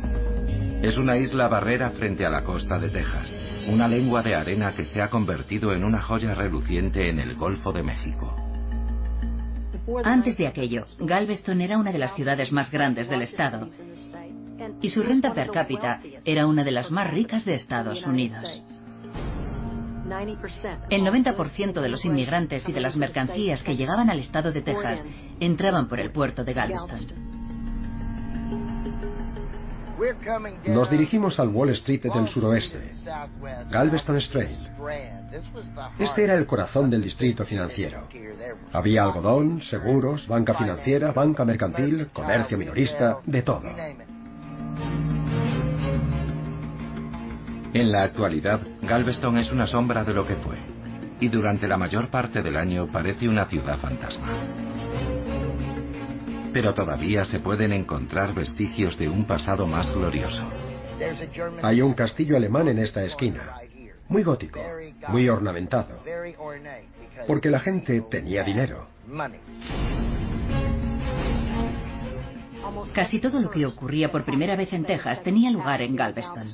Es una isla barrera frente a la costa de Texas, una lengua de arena que se ha convertido en una joya reluciente en el Golfo de México. Antes de aquello, Galveston era una de las ciudades más grandes del estado, y su renta per cápita era una de las más ricas de Estados Unidos. El 90% de los inmigrantes y de las mercancías que llegaban al estado de Texas entraban por el puerto de Galveston. Nos dirigimos al Wall Street del suroeste, Galveston Street. Este era el corazón del distrito financiero. Había algodón, seguros, banca financiera, banca mercantil, comercio minorista, de todo. En la actualidad, Galveston es una sombra de lo que fue, y durante la mayor parte del año parece una ciudad fantasma. Pero todavía se pueden encontrar vestigios de un pasado más glorioso. Hay un castillo alemán en esta esquina, muy gótico, muy ornamentado, porque la gente tenía dinero. Casi todo lo que ocurría por primera vez en Texas tenía lugar en Galveston.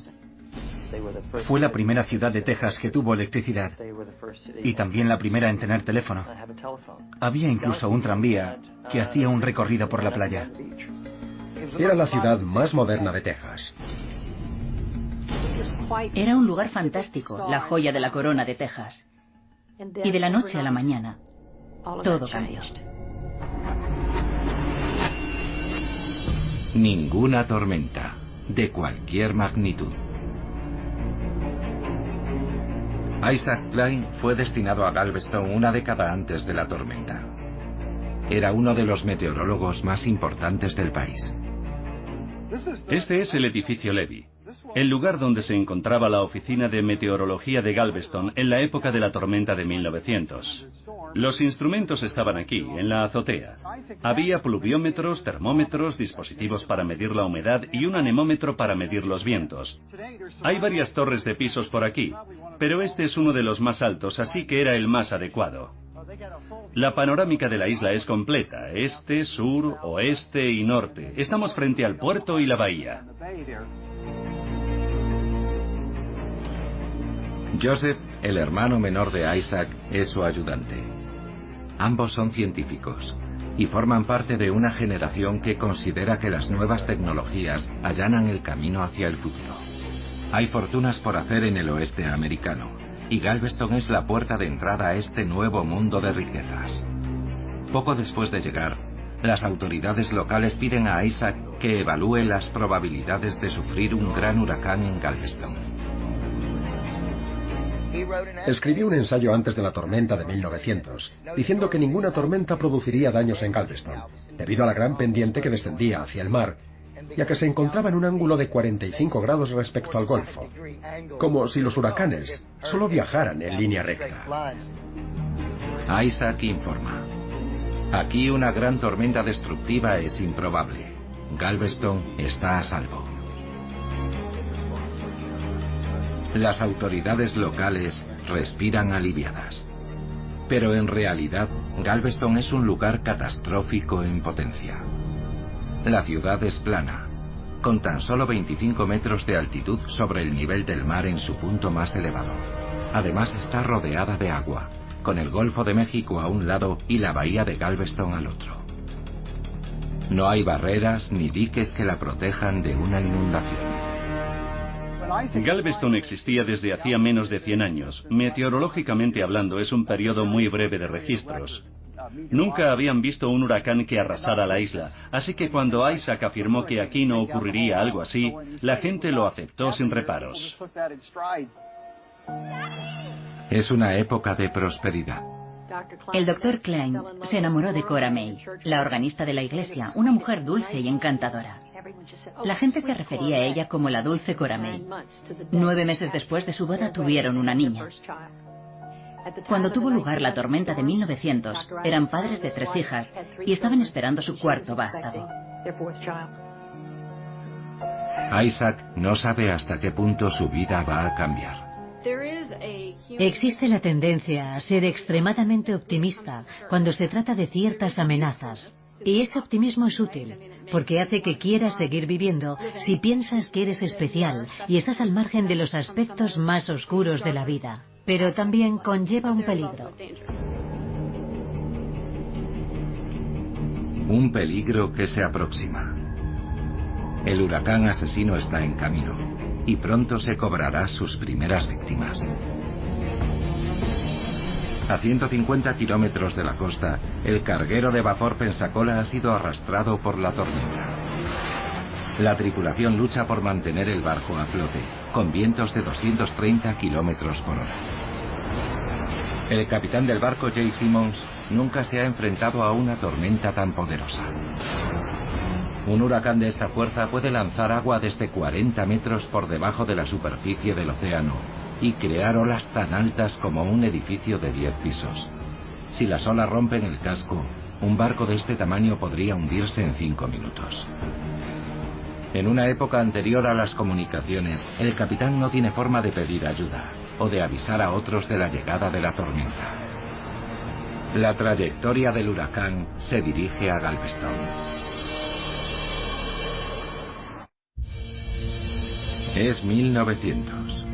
Fue la primera ciudad de Texas que tuvo electricidad y también la primera en tener teléfono. Había incluso un tranvía que hacía un recorrido por la playa. Era la ciudad más moderna de Texas. Era un lugar fantástico, la joya de la corona de Texas. Y de la noche a la mañana, todo cambió. Ninguna tormenta, de cualquier magnitud. Isaac Klein fue destinado a Galveston una década antes de la tormenta. Era uno de los meteorólogos más importantes del país. Este es el edificio Levy, el lugar donde se encontraba la oficina de meteorología de Galveston en la época de la tormenta de 1900. Los instrumentos estaban aquí, en la azotea. Había pluviómetros, termómetros, dispositivos para medir la humedad y un anemómetro para medir los vientos. Hay varias torres de pisos por aquí, pero este es uno de los más altos, así que era el más adecuado. La panorámica de la isla es completa, este, sur, oeste y norte. Estamos frente al puerto y la bahía. Joseph, el hermano menor de Isaac, es su ayudante. Ambos son científicos y forman parte de una generación que considera que las nuevas tecnologías allanan el camino hacia el futuro. Hay fortunas por hacer en el oeste americano, y Galveston es la puerta de entrada a este nuevo mundo de riquezas. Poco después de llegar, las autoridades locales piden a Isaac que evalúe las probabilidades de sufrir un gran huracán en Galveston. Escribió un ensayo antes de la tormenta de 1900, diciendo que ninguna tormenta produciría daños en Galveston, debido a la gran pendiente que descendía hacia el mar, ya que se encontraba en un ángulo de 45 grados respecto al Golfo, como si los huracanes solo viajaran en línea recta. Isaac informa: aquí una gran tormenta destructiva es improbable. Galveston está a salvo. Las autoridades locales respiran aliviadas. Pero en realidad, Galveston es un lugar catastrófico en potencia. La ciudad es plana, con tan solo 25 metros de altitud sobre el nivel del mar en su punto más elevado. Además está rodeada de agua, con el Golfo de México a un lado y la bahía de Galveston al otro. No hay barreras ni diques que la protejan de una inundación. Galveston existía desde hacía menos de 100 años. Meteorológicamente hablando, es un periodo muy breve de registros. Nunca habían visto un huracán que arrasara la isla, así que cuando Isaac afirmó que aquí no ocurriría algo así, la gente lo aceptó sin reparos. Es una época de prosperidad. El Dr. Klein se enamoró de Cora May, la organista de la iglesia, una mujer dulce y encantadora. La gente se refería a ella como la dulce Cora May. 9 meses después de su boda tuvieron una niña. Cuando tuvo lugar la tormenta de 1900, eran padres de 3 hijas y estaban esperando su cuarto vástago. Isaac no sabe hasta qué punto su vida va a cambiar. Existe la tendencia a ser extremadamente optimista cuando se trata de ciertas amenazas. Y ese optimismo es útil, porque hace que quieras seguir viviendo si piensas que eres especial y estás al margen de los aspectos más oscuros de la vida. Pero también conlleva un peligro. Un peligro que se aproxima. El huracán asesino está en camino y pronto se cobrará sus primeras víctimas. A 150 kilómetros de la costa, el carguero de vapor Pensacola ha sido arrastrado por la tormenta. La tripulación lucha por mantener el barco a flote, con vientos de 230 kilómetros por hora. El capitán del barco, Jay Simmons, nunca se ha enfrentado a una tormenta tan poderosa. Un huracán de esta fuerza puede lanzar agua desde 40 metros por debajo de la superficie del océano y crear olas tan altas como un edificio de 10 pisos. Si las olas rompen el casco, un barco de este tamaño podría hundirse en 5 minutos. En una época anterior a las comunicaciones, el capitán no tiene forma de pedir ayuda o de avisar a otros de la llegada de la tormenta. La trayectoria del huracán se dirige a Galveston. Es 1900.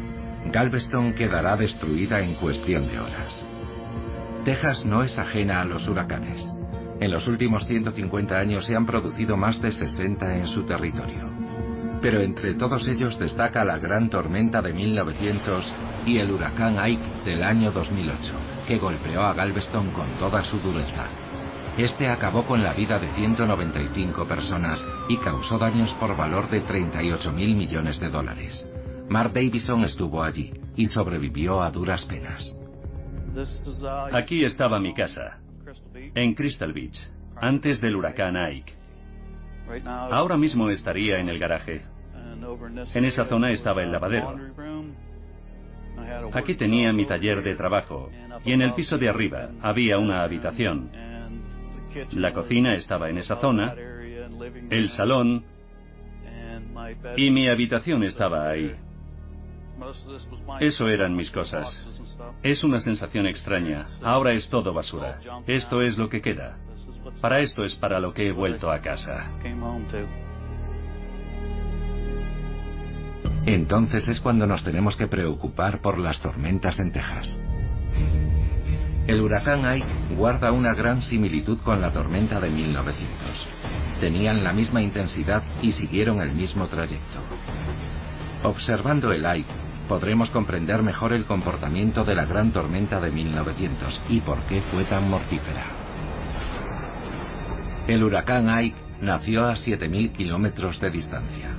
Galveston quedará destruida en cuestión de horas. Texas no es ajena a los huracanes. En los últimos 150 años se han producido más de 60 en su territorio. Pero entre todos ellos destaca la gran tormenta de 1900 y el huracán Ike del año 2008, que golpeó a Galveston con toda su dureza. Este acabó con la vida de 195 personas y causó daños por valor de 38.000 millones de dólares. Mark Davison estuvo allí y sobrevivió a duras penas. Aquí estaba mi casa, en Crystal Beach, antes del huracán Ike. Ahora mismo estaría en el garaje. En esa zona estaba el lavadero. Aquí tenía mi taller de trabajo y en el piso de arriba había una habitación. La cocina estaba en esa zona, el salón y mi habitación estaba ahí. Eso eran mis cosas. Es una sensación extraña. Ahora es todo basura. Esto es lo que queda. Para esto es para lo que he vuelto a casa. Entonces es cuando nos tenemos que preocupar por las tormentas en Texas. El huracán Ike guarda una gran similitud con la tormenta de 1900. Tenían la misma intensidad y siguieron el mismo trayecto. Observando el Ike, podremos comprender mejor el comportamiento de la gran tormenta de 1900 y por qué fue tan mortífera. El huracán Ike nació a 7.000 kilómetros de distancia.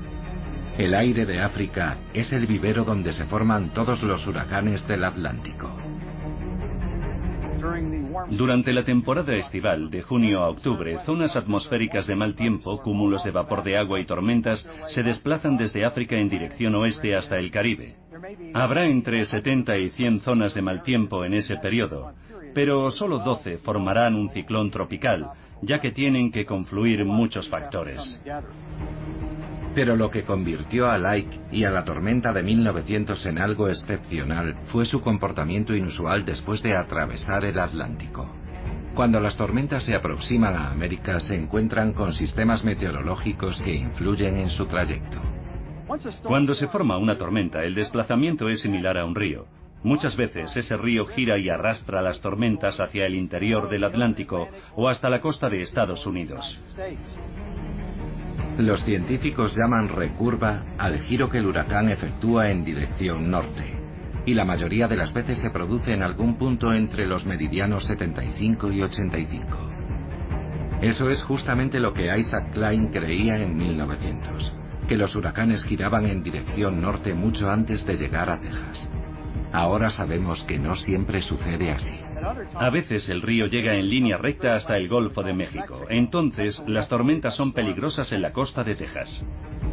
El aire de África es el vivero donde se forman todos los huracanes del Atlántico. Durante la temporada estival, de junio a octubre, zonas atmosféricas de mal tiempo, cúmulos de vapor de agua y tormentas se desplazan desde África en dirección oeste hasta el Caribe. Habrá entre 70 y 100 zonas de mal tiempo en ese periodo, pero solo 12 formarán un ciclón tropical, ya que tienen que confluir muchos factores. Pero lo que convirtió al Ike y a la tormenta de 1900 en algo excepcional fue su comportamiento inusual después de atravesar el Atlántico. Cuando las tormentas se aproximan a América, se encuentran con sistemas meteorológicos que influyen en su trayecto. Cuando se forma una tormenta, el desplazamiento es similar a un río. Muchas veces ese río gira y arrastra las tormentas hacia el interior del Atlántico o hasta la costa de Estados Unidos. Los científicos llaman recurva al giro que el huracán efectúa en dirección norte, y la mayoría de las veces se produce en algún punto entre los meridianos 75 y 85. Eso es justamente lo que Isaac Klein creía en 1900, que los huracanes giraban en dirección norte mucho antes de llegar a Texas. Ahora sabemos que no siempre sucede así. A veces el río llega en línea recta hasta el Golfo de México. Entonces, las tormentas son peligrosas en la costa de Texas.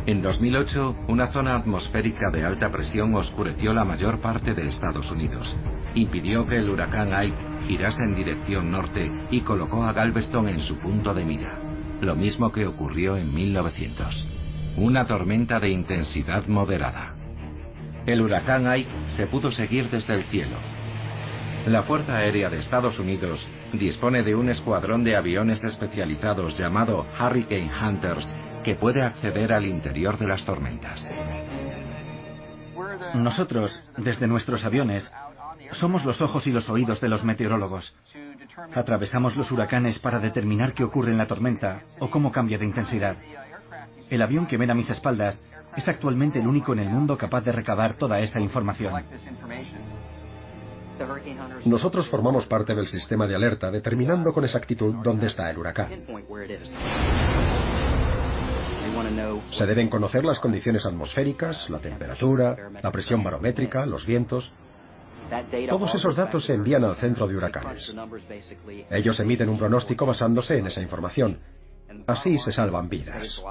En 2008, una zona atmosférica de alta presión oscureció la mayor parte de Estados Unidos. Impidió que el huracán Ike girase en dirección norte y colocó a Galveston en su punto de mira. Lo mismo que ocurrió en 1900. Una tormenta de intensidad moderada. El huracán Ike se pudo seguir desde el cielo. La Fuerza Aérea de Estados Unidos dispone de un escuadrón de aviones especializados llamado Hurricane Hunters que puede acceder al interior de las tormentas. Nosotros, desde nuestros aviones, somos los ojos y los oídos de los meteorólogos. Atravesamos los huracanes para determinar qué ocurre en la tormenta o cómo cambia de intensidad. El avión que ven a mis espaldas es actualmente el único en el mundo capaz de recabar toda esa información. Nosotros formamos parte del sistema de alerta, determinando con exactitud dónde está el huracán. Se deben conocer las condiciones atmosféricas, la temperatura, la presión barométrica, los vientos. Todos esos datos se envían al centro de huracanes. Ellos emiten un pronóstico basándose en esa información. Así se salvan vidas.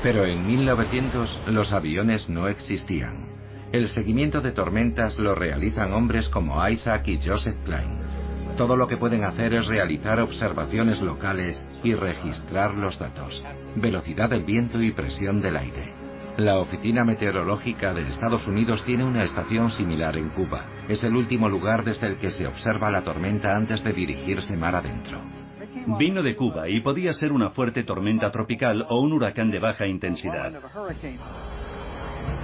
Pero en 1900 los aviones no existían. El seguimiento de tormentas lo realizan hombres como Isaac y Joseph Klein. Todo lo que pueden hacer es realizar observaciones locales y registrar los datos: velocidad del viento y presión del aire. La Oficina Meteorológica de Estados Unidos tiene una estación similar en Cuba. Es el último lugar desde el que se observa la tormenta antes de dirigirse mar adentro. Vino de Cuba y podía ser una fuerte tormenta tropical o un huracán de baja intensidad.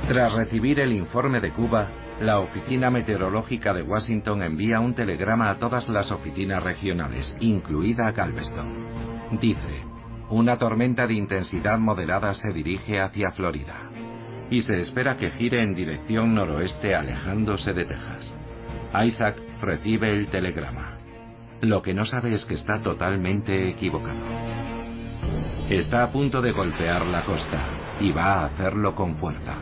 Tras recibir el informe de Cuba, la Oficina Meteorológica de Washington envía un telegrama a todas las oficinas regionales, incluida Galveston. Dice: una tormenta de intensidad moderada se dirige hacia Florida y se espera que gire en dirección noroeste alejándose de Texas. Isaac recibe el telegrama. Lo que no sabe es que está totalmente equivocado. Está a punto de golpear la costa y va a hacerlo con fuerza.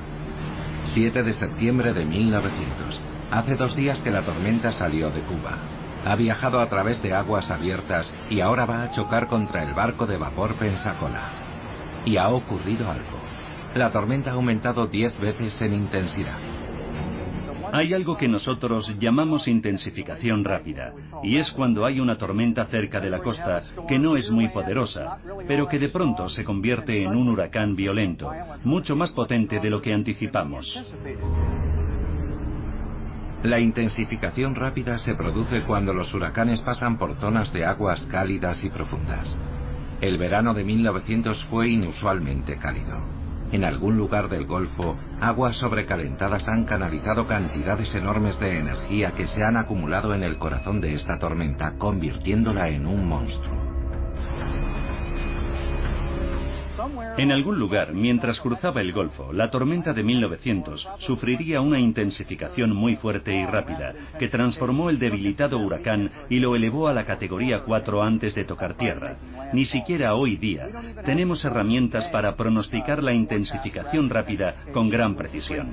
7 de septiembre de 1900. Hace 2 días que la tormenta salió de Cuba. Ha viajado a través de aguas abiertas y ahora va a chocar contra el barco de vapor Pensacola. Y ha ocurrido algo. La tormenta ha aumentado 10 veces en intensidad. Hay algo que nosotros llamamos intensificación rápida, y es cuando hay una tormenta cerca de la costa que no es muy poderosa, pero que de pronto se convierte en un huracán violento, mucho más potente de lo que anticipamos. La intensificación rápida se produce cuando los huracanes pasan por zonas de aguas cálidas y profundas. El verano de 1900 fue inusualmente cálido. En algún lugar del Golfo, aguas sobrecalentadas han canalizado cantidades enormes de energía que se han acumulado en el corazón de esta tormenta, convirtiéndola en un monstruo. En algún lugar, mientras cruzaba el Golfo, la tormenta de 1900 sufriría una intensificación muy fuerte y rápida, que transformó el debilitado huracán y lo elevó a la categoría 4 antes de tocar tierra. Ni siquiera hoy día tenemos herramientas para pronosticar la intensificación rápida con gran precisión.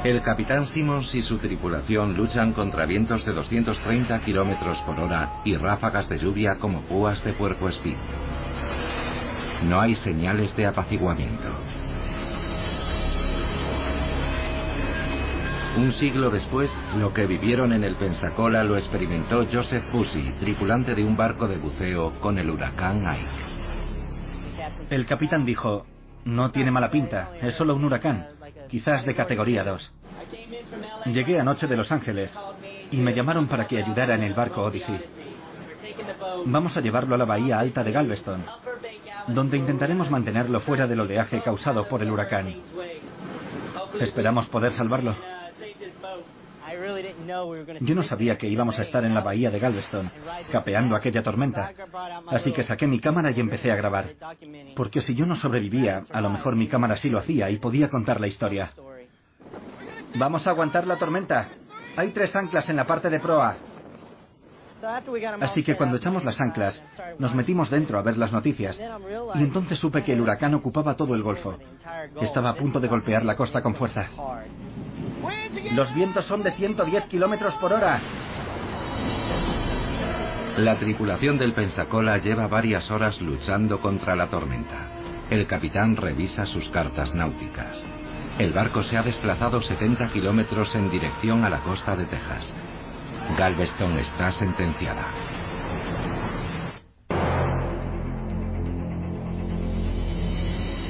El capitán Simmons y su tripulación luchan contra vientos de 230 km por hora y ráfagas de lluvia como púas de puercoespín. No hay señales de apaciguamiento. Un siglo después, lo que vivieron en el Pensacola lo experimentó Joseph Pusey, tripulante de un barco de buceo con el huracán Ike. El capitán dijo: no tiene mala pinta, es solo un huracán, quizás de categoría 2. Llegué anoche de Los Ángeles y me llamaron para que ayudara en el barco Odyssey. Vamos a llevarlo a la bahía alta de Galveston, donde intentaremos mantenerlo fuera del oleaje causado por el huracán. Esperamos poder salvarlo. Yo no sabía que íbamos a estar en la bahía de Galveston, capeando aquella tormenta, así que saqué mi cámara y empecé a grabar. Porque si yo no sobrevivía, a lo mejor mi cámara sí lo hacía y podía contar la historia. Vamos a aguantar la tormenta. Hay 3 anclas en la parte de proa. Así que cuando echamos las anclas, nos metimos dentro a ver las noticias, y entonces supe que el huracán ocupaba todo el Golfo. Estaba a punto de golpear la costa con fuerza. Los vientos son de 110 kilómetros por hora. La tripulación del Pensacola lleva varias horas luchando contra la tormenta. El capitán revisa sus cartas náuticas. El barco se ha desplazado 70 kilómetros en dirección a la costa de Texas. Galveston está sentenciada.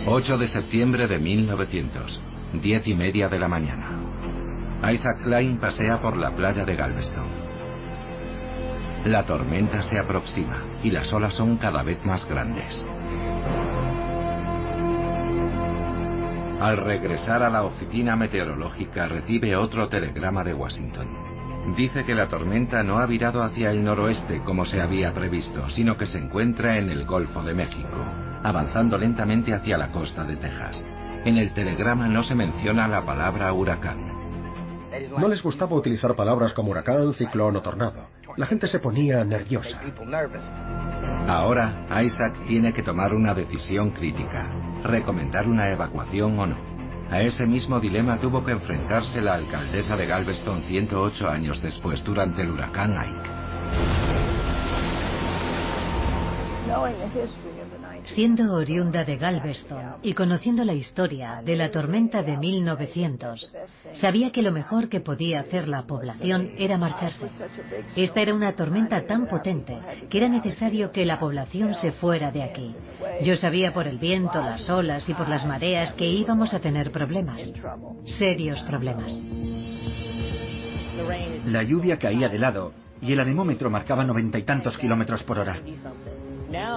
...8 de septiembre de 1900... ...10:30 de la mañana... Isaac Klein pasea por la playa de Galveston. La tormenta se aproxima... ...y las olas son cada vez más grandes. Al regresar a la oficina meteorológica... ...recibe otro telegrama de Washington. Dice que la tormenta no ha virado hacia el noroeste como se había previsto, sino que se encuentra en el Golfo de México, avanzando lentamente hacia la costa de Texas. En el telegrama no se menciona la palabra huracán. No les gustaba utilizar palabras como huracán, ciclón o tornado. La gente se ponía nerviosa. Ahora, Isaac tiene que tomar una decisión crítica, recomendar una evacuación o no. A ese mismo dilema tuvo que enfrentarse la alcaldesa de Galveston 108 años después, durante el huracán Ike. Siendo oriunda de Galveston y conociendo la historia de la tormenta de 1900, sabía que lo mejor que podía hacer la población era marcharse. Esta era una tormenta tan potente que era necesario que la población se fuera de aquí. Yo sabía por el viento, las olas y por las mareas que íbamos a tener problemas, serios problemas. La lluvia caía de lado y el anemómetro marcaba 90 y tantos kilómetros por hora.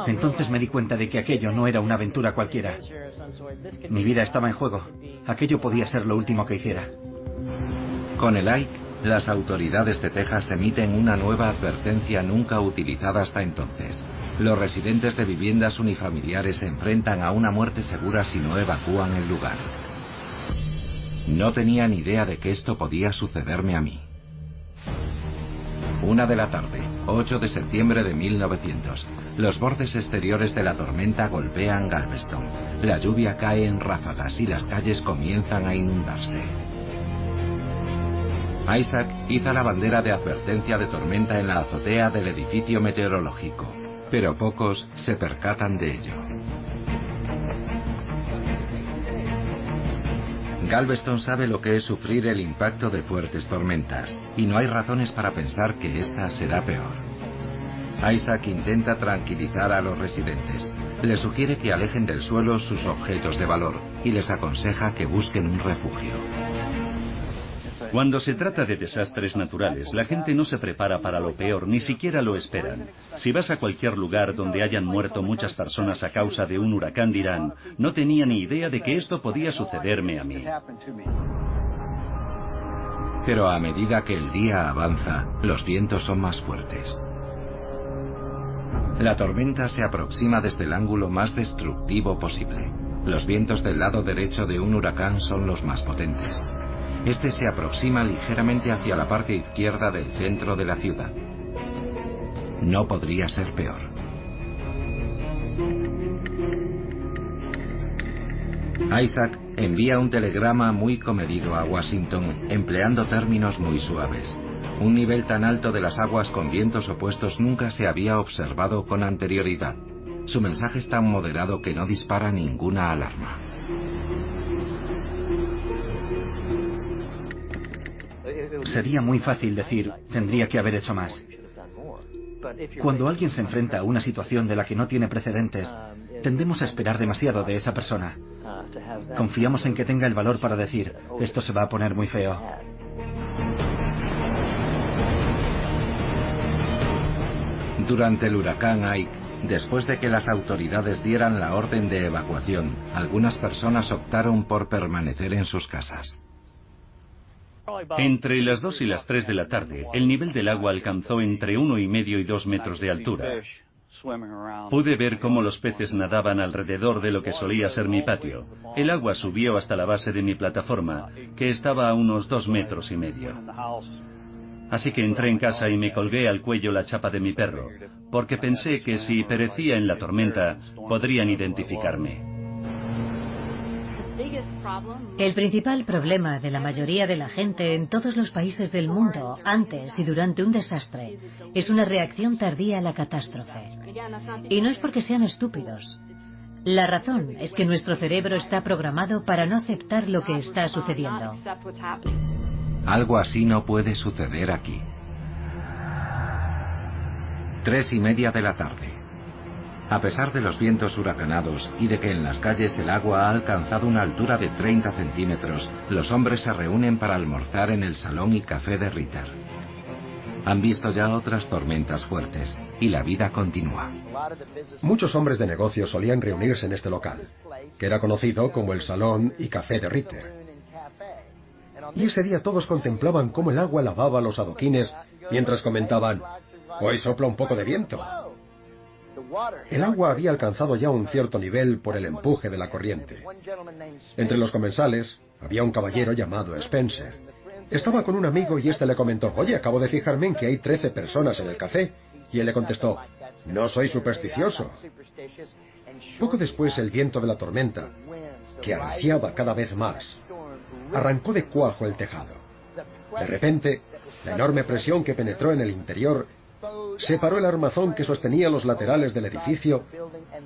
Entonces me di cuenta de que aquello no era una aventura cualquiera. Mi vida estaba en juego. Aquello podía ser lo último que hiciera. Con el Ike, las autoridades de Texas emiten una nueva advertencia nunca utilizada hasta entonces. Los residentes de viviendas unifamiliares se enfrentan a una muerte segura si no evacúan el lugar. No tenía ni idea de que esto podía sucederme a mí. 1 de la tarde, 8 de septiembre de 1900. Los bordes exteriores de la tormenta golpean Galveston. La lluvia cae en ráfagas y las calles comienzan a inundarse. Isaac iza la bandera de advertencia de tormenta en la azotea del edificio meteorológico, pero pocos se percatan de ello. Galveston sabe lo que es sufrir el impacto de fuertes tormentas, y no hay razones para pensar que esta será peor. Isaac intenta tranquilizar a los residentes. Les sugiere que alejen del suelo sus objetos de valor y les aconseja que busquen un refugio. Cuando se trata de desastres naturales, la gente no se prepara para lo peor, ni siquiera lo esperan. Si vas a cualquier lugar donde hayan muerto muchas personas a causa de un huracán dirán, no tenía ni idea de que esto podía sucederme a mí. Pero a medida que el día avanza, los vientos son más fuertes. La tormenta se aproxima desde el ángulo más destructivo posible. Los vientos del lado derecho de un huracán son los más potentes. Este se aproxima ligeramente hacia la parte izquierda del centro de la ciudad. No podría ser peor. Isaac envía un telegrama muy comedido a Washington, empleando términos muy suaves. Un nivel tan alto de las aguas con vientos opuestos nunca se había observado con anterioridad. Su mensaje es tan moderado que no dispara ninguna alarma. Sería muy fácil decir, tendría que haber hecho más. Cuando alguien se enfrenta a una situación de la que no tiene precedentes, tendemos a esperar demasiado de esa persona. Confiamos en que tenga el valor para decir, esto se va a poner muy feo. Durante el huracán Ike, después de que las autoridades dieran la orden de evacuación, algunas personas optaron por permanecer en sus casas. Entre las 2 y las 3 de la tarde, el nivel del agua alcanzó entre 1,5 y 2 metros de altura. Pude ver cómo los peces nadaban alrededor de lo que solía ser mi patio. El agua subió hasta la base de mi plataforma, que estaba a unos 2,5 metros. Así que entré en casa y me colgué al cuello la chapa de mi perro, porque pensé que si perecía en la tormenta, podrían identificarme. El principal problema de la mayoría de la gente en todos los países del mundo, antes y durante un desastre, es una reacción tardía a la catástrofe. Y no es porque sean estúpidos. La razón es que nuestro cerebro está programado para no aceptar lo que está sucediendo. Algo así no puede suceder aquí. 3:30 de la tarde. A pesar de los vientos huracanados y de que en las calles el agua ha alcanzado una altura de 30 centímetros, los hombres se reúnen para almorzar en el salón y café de Ritter. Han visto ya otras tormentas fuertes y la vida continúa. Muchos hombres de negocios solían reunirse en este local, que era conocido como el salón y café de Ritter. Y ese día todos contemplaban cómo el agua lavaba los adoquines mientras comentaban, hoy sopla un poco de viento. El agua había alcanzado ya un cierto nivel por el empuje de la corriente. Entre los comensales había un caballero llamado Spencer. Estaba con un amigo y este le comentó, oye, acabo de fijarme en que hay 13 personas en el café. Y él le contestó, no soy supersticioso. Poco después el viento de la tormenta, que arreciaba cada vez más, arrancó de cuajo el tejado. De repente, la enorme presión que penetró en el interior separó el armazón que sostenía los laterales del edificio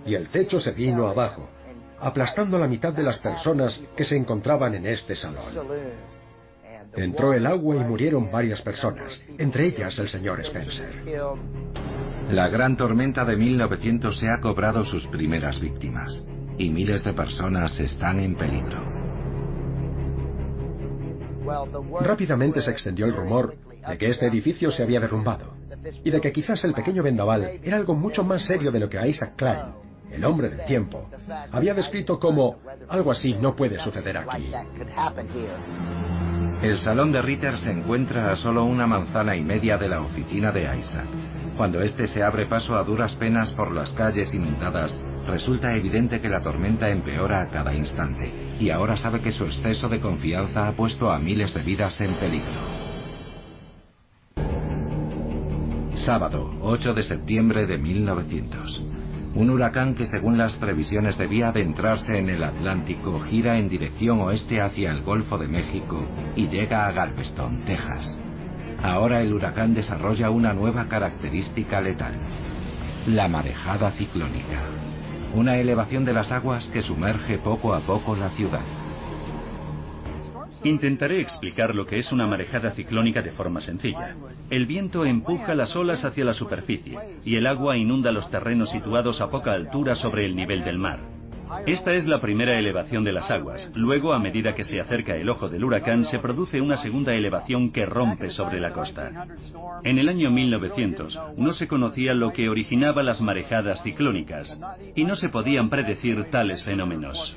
y el techo se vino abajo, aplastando a la mitad de las personas que se encontraban en este salón. Entró el agua y murieron varias personas, entre ellas el señor Spencer. La gran tormenta de 1900 ha cobrado sus primeras víctimas y miles de personas están en peligro. Rápidamente se extendió el rumor de que este edificio se había derrumbado y de que quizás el pequeño vendaval era algo mucho más serio de lo que Isaac Klein, el hombre del tiempo, había descrito como algo así no puede suceder aquí. El salón de Ritter se encuentra a solo 1,5 manzanas de la oficina de Isaac. Cuando este se abre paso a duras penas por las calles inundadas, resulta evidente que la tormenta empeora a cada instante, y ahora sabe que su exceso de confianza ha puesto a miles de vidas en peligro. Sábado, 8 de septiembre de 1900. Un huracán que según las previsiones debía adentrarse en el Atlántico gira en dirección oeste hacia el Golfo de México y llega a Galveston, Texas. Ahora el huracán desarrolla una nueva característica letal: la marejada ciclónica. Una elevación de las aguas que sumerge poco a poco la ciudad. Intentaré explicar lo que es una marejada ciclónica de forma sencilla. El viento empuja las olas hacia la superficie y el agua inunda los terrenos situados a poca altura sobre el nivel del mar. Esta es la primera elevación de las aguas. Luego, a medida que se acerca el ojo del huracán, se produce una segunda elevación que rompe sobre la costa. En el año 1900 no se conocía lo que originaba las marejadas ciclónicas y no se podían predecir tales fenómenos.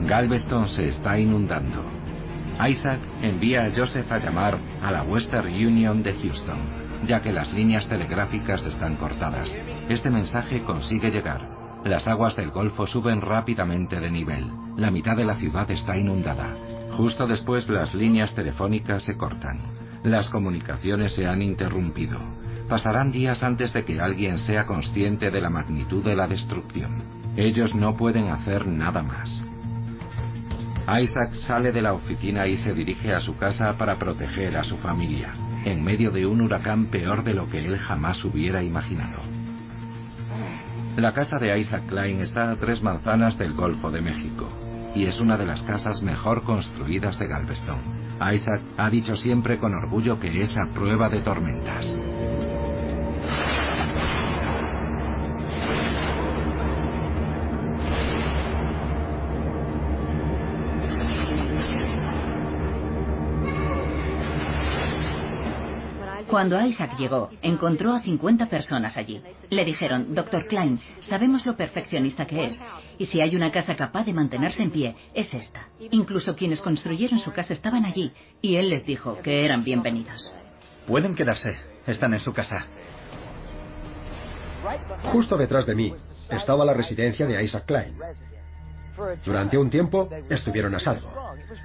Galveston se está inundando. Isaac envía a Joseph a llamar a la Western Union de Houston, ya que las líneas telegráficas están cortadas. Este mensaje consigue llegar. Las aguas del Golfo suben rápidamente de nivel. La mitad de la ciudad está inundada. Justo después las líneas telefónicas se cortan. Las comunicaciones se han interrumpido. Pasarán días antes de que alguien sea consciente de la magnitud de la destrucción. Ellos no pueden hacer nada más. Isaac sale de la oficina y se dirige a su casa para proteger a su familia, en medio de un huracán peor de lo que él jamás hubiera imaginado. La casa de Isaac Klein está a 3 manzanas del Golfo de México, y es una de las casas mejor construidas de Galveston. Isaac ha dicho siempre con orgullo que es a prueba de tormentas. Cuando Isaac llegó, encontró a 50 personas allí. Le dijeron: Dr. Klein, sabemos lo perfeccionista que es, y si hay una casa capaz de mantenerse en pie, es esta. Incluso quienes construyeron su casa estaban allí, y él les dijo que eran bienvenidos. Pueden quedarse, están en su casa. Justo detrás de mí estaba la residencia de Isaac Klein. Durante un tiempo estuvieron a salvo.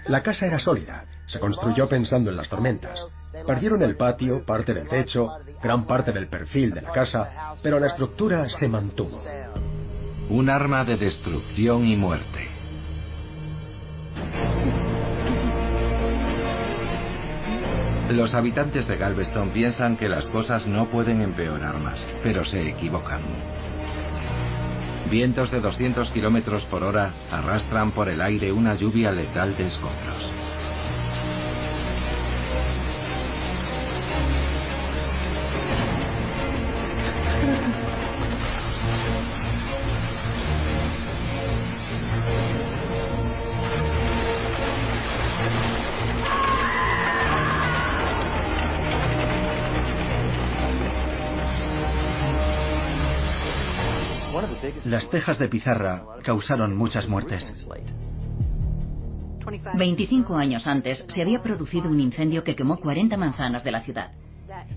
La casa era sólida, se construyó pensando en las tormentas. Perdieron el patio, parte del techo, gran parte del perfil de la casa, pero la estructura se mantuvo. Un arma de destrucción y muerte. Los habitantes de Galveston piensan que las cosas no pueden empeorar más, pero se equivocan. Vientos de 200 kilómetros por hora arrastran por el aire una lluvia letal de escombros. Las tejas de pizarra causaron muchas muertes. 25 años antes se había producido un incendio que quemó 40 manzanas de la ciudad.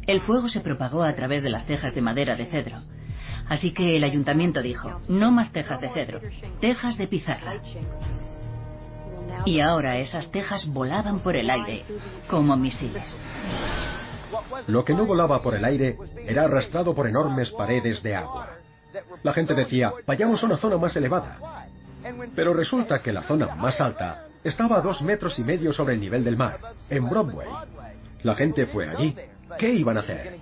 El fuego se propagó a través de las tejas de madera de cedro. Así que el ayuntamiento dijo: no más tejas de cedro, tejas de pizarra. Y ahora esas tejas volaban por el aire como misiles. Lo que no volaba por el aire era arrastrado por enormes paredes de agua. La gente decía: vayamos a una zona más elevada. Pero resulta que la zona más alta estaba a 2,5 metros sobre el nivel del mar, en Broadway. La gente fue allí, ¿Qué iban a hacer?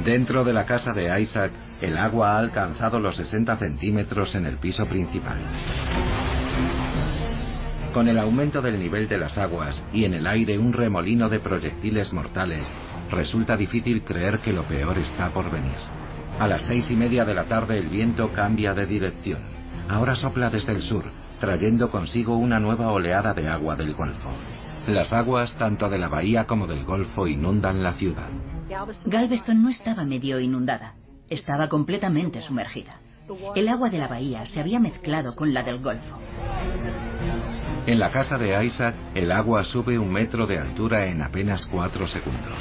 Dentro de la casa de Isaac, el agua ha alcanzado los 60 centímetros en el piso principal. Con el aumento del nivel de las aguas y en el aire un remolino de proyectiles mortales, resulta difícil creer que lo peor está por venir. A las 6:30 de la tarde el viento cambia de dirección. Ahora sopla desde el sur, trayendo consigo una nueva oleada de agua del Golfo. Las aguas tanto de la bahía como del Golfo inundan la ciudad. Galveston no estaba medio inundada, estaba completamente sumergida. El agua de la bahía se había mezclado con la del Golfo. En la casa de Isaac, el agua sube 1 metro de altura en apenas 4 segundos.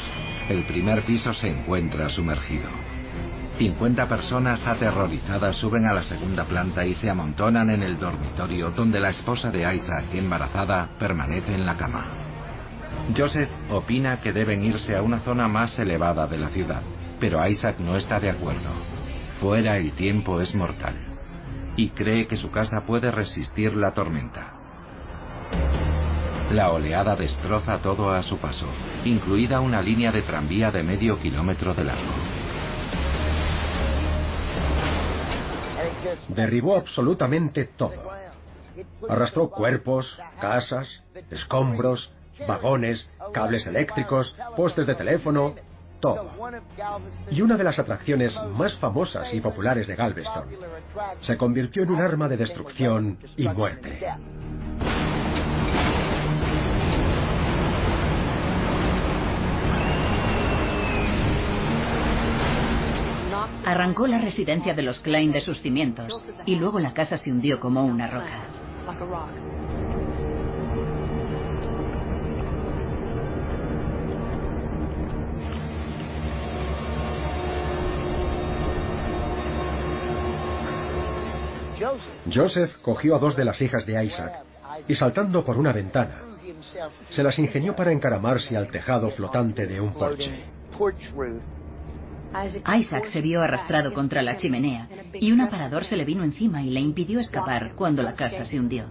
El primer piso se encuentra sumergido. 50 personas aterrorizadas suben a la segunda planta y se amontonan en el dormitorio donde la esposa de Isaac, embarazada, permanece en la cama. Joseph opina que deben irse a una zona más elevada de la ciudad, pero Isaac no está de acuerdo. Fuera el tiempo es mortal y cree que su casa puede resistir la tormenta. La oleada destroza todo a su paso, incluida una línea de tranvía de medio kilómetro de largo. Derribó absolutamente todo. Arrastró cuerpos, casas, escombros, vagones, cables eléctricos, postes de teléfono, todo. Y una de las atracciones más famosas y populares de Galveston se convirtió en un arma de destrucción y muerte. Arrancó la residencia de los Klein de sus cimientos y luego la casa se hundió como una roca. Joseph cogió a 2 de las hijas de Isaac y saltando por una ventana, se las ingenió para encaramarse al tejado flotante de un porche. Isaac se vio arrastrado contra la chimenea y un aparador se le vino encima y le impidió escapar cuando la casa se hundió.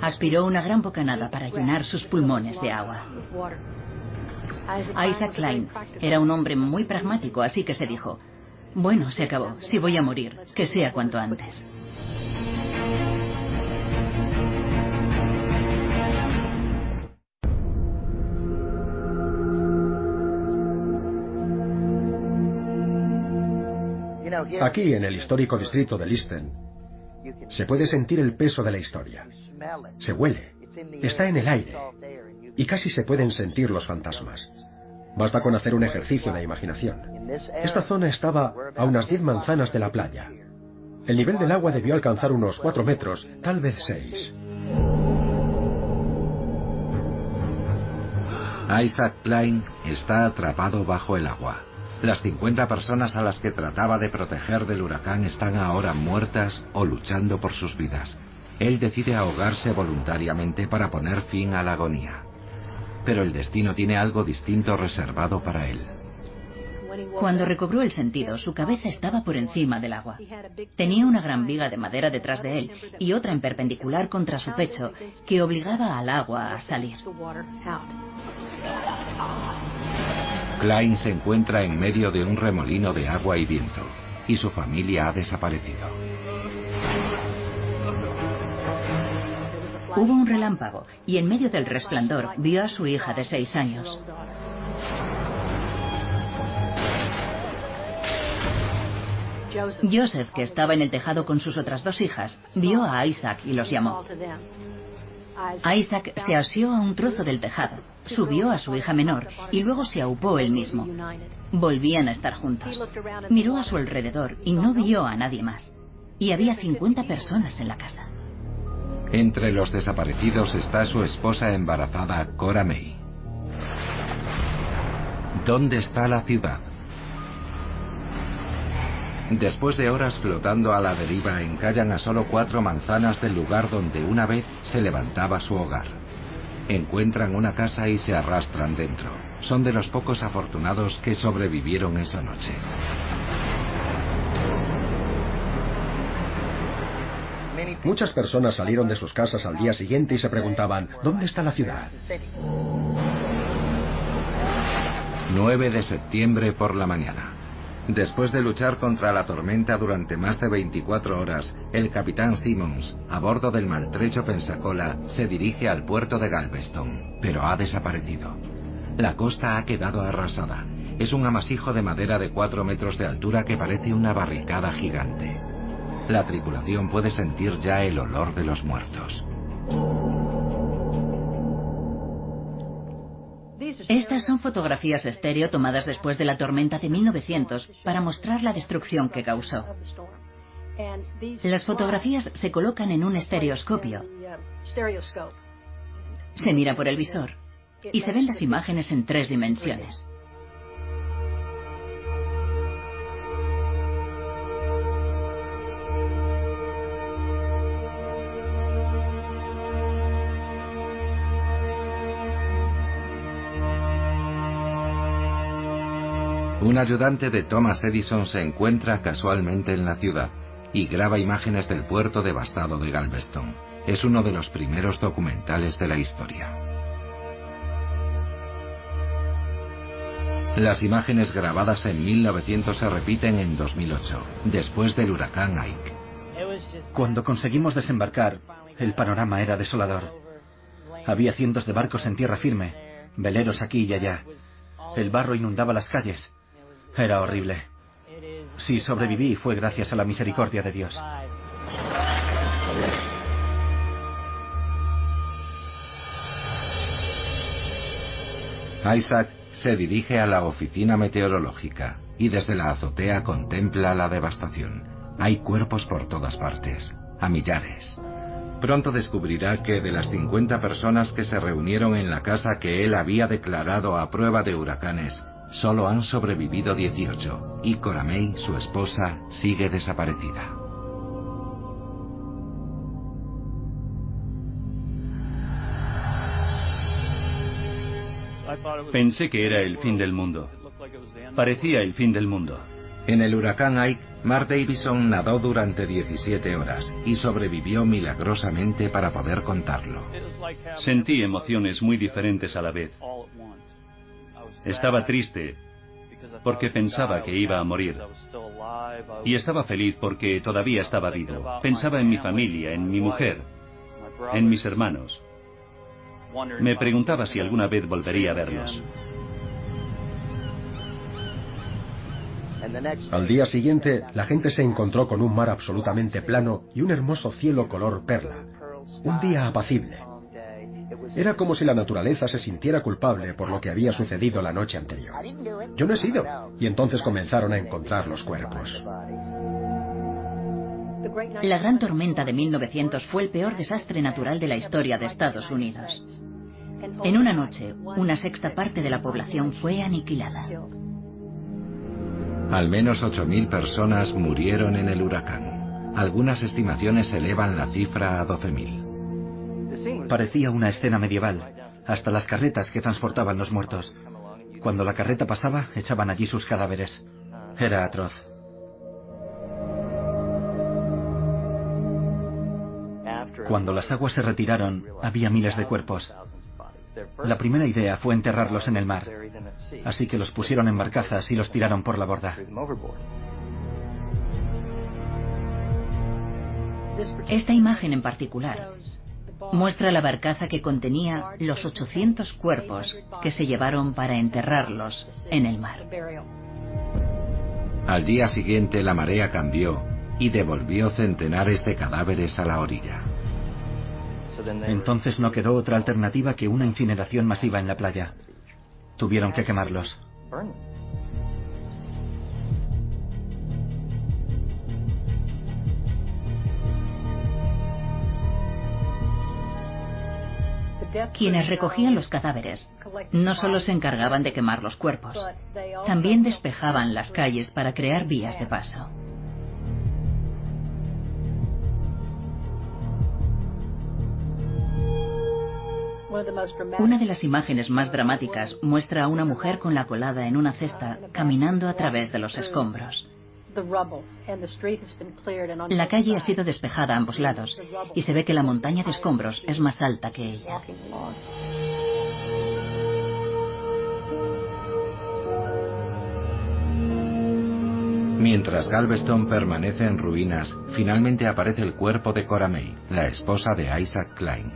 Aspiró una gran bocanada para llenar sus pulmones de agua. Isaac Klein era un hombre muy pragmático, así que se dijo: bueno, se acabó, si voy a morir, que sea cuanto antes. Aquí, en el histórico distrito de Leaston, se puede sentir el peso de la historia. Se huele, está en el aire, y casi se pueden sentir los fantasmas. Basta con hacer un ejercicio de imaginación. Esta zona estaba a unas 10 manzanas de la playa. El nivel del agua debió alcanzar unos 4 metros, tal vez 6. Isaac Klein está atrapado bajo el agua. Las 50 personas a las que trataba de proteger del huracán están ahora muertas o luchando por sus vidas. Él decide ahogarse voluntariamente para poner fin a la agonía. Pero el destino tiene algo distinto reservado para él. Cuando recobró el sentido, su cabeza estaba por encima del agua. Tenía una gran viga de madera detrás de él y otra en perpendicular contra su pecho que obligaba al agua a salir. Klein se encuentra en medio de un remolino de agua y viento, y su familia ha desaparecido. Hubo un relámpago, y en medio del resplandor vio a su hija de 6 años. Joseph, que estaba en el tejado con sus otras 2 hijas, vio a Isaac y los llamó. Isaac se asió a un trozo del tejado, subió a su hija menor y luego se aupó él mismo. Volvían a estar juntos. Miró a su alrededor y no vio a nadie más. Y había 50 personas en la casa. Entre los desaparecidos está su esposa embarazada, Cora May. ¿Dónde está la ciudad? Después de horas flotando a la deriva, encallan a solo 4 manzanas del lugar donde una vez se levantaba su hogar. Encuentran una casa y se arrastran dentro. Son de los pocos afortunados que sobrevivieron esa noche. Muchas personas salieron de sus casas al día siguiente y se preguntaban, ¿dónde está la ciudad? 9 de septiembre por la mañana. Después de luchar contra la tormenta durante más de 24 horas, el capitán Simmons, a bordo del maltrecho Pensacola, se dirige al puerto de Galveston, pero ha desaparecido. La costa ha quedado arrasada. Es un amasijo de madera de 4 metros de altura que parece una barricada gigante. La tripulación puede sentir ya el olor de los muertos. Estas son fotografías estéreo tomadas después de la tormenta de 1900 para mostrar la destrucción que causó. Las fotografías se colocan en un estereoscopio. Se mira por el visor y se ven las imágenes en 3 dimensiones. Un ayudante de Thomas Edison se encuentra casualmente en la ciudad y graba imágenes del puerto devastado de Galveston. Es uno de los primeros documentales de la historia. Las imágenes grabadas en 1900 se repiten en 2008, después del huracán Ike. Cuando conseguimos desembarcar, el panorama era desolador. Había cientos de barcos en tierra firme, veleros aquí y allá. El barro inundaba las calles. Era horrible. Si sobreviví fue gracias a la misericordia de Dios. Isaac se dirige a la oficina meteorológica y desde la azotea contempla la devastación. Hay cuerpos por todas partes, a millares. Pronto descubrirá que de las 50 personas que se reunieron en la casa que él había declarado a prueba de huracanes, solo han sobrevivido 18, y Cora May, su esposa, sigue desaparecida. Pensé que era el fin del mundo. Parecía el fin del mundo. En el huracán Ike, Mark Davison nadó durante 17 horas y sobrevivió milagrosamente para poder contarlo. Sentí emociones muy diferentes a la vez. Estaba triste porque pensaba que iba a morir. Y estaba feliz porque todavía estaba vivo. Pensaba en mi familia, en mi mujer, en mis hermanos. Me preguntaba si alguna vez volvería a verlos. Al día siguiente, la gente se encontró con un mar absolutamente plano y un hermoso cielo color perla. Un día apacible. Era como si la naturaleza se sintiera culpable por lo que había sucedido la noche anterior. Yo no he sido. Y entonces comenzaron a encontrar los cuerpos. La gran tormenta de 1900 fue el peor desastre natural de la historia de Estados Unidos. En una noche, una sexta parte de la población fue aniquilada. Al menos 8.000 personas murieron en el huracán. Algunas estimaciones elevan la cifra a 12.000. Parecía una escena medieval, hasta las carretas que transportaban los muertos. Cuando la carreta pasaba, echaban allí sus cadáveres. Era atroz. Cuando las aguas se retiraron, había miles de cuerpos. La primera idea fue enterrarlos en el mar, así que los pusieron en barcazas y los tiraron por la borda. Esta imagen en particular muestra la barcaza que contenía los 800 cuerpos que se llevaron para enterrarlos en el mar. Al día siguiente la marea cambió y devolvió centenares de cadáveres a la orilla. Entonces no quedó otra alternativa que una incineración masiva en la playa. Tuvieron que quemarlos. Quienes recogían los cadáveres no solo se encargaban de quemar los cuerpos, también despejaban las calles para crear vías de paso. Una de las imágenes más dramáticas muestra a una mujer con la colada en una cesta caminando a través de los escombros. La calle ha sido despejada a ambos lados y se ve que la montaña de escombros es más alta que ella. Mientras Galveston permanece en ruinas, finalmente aparece el cuerpo de Cora May, la esposa de Isaac Klein.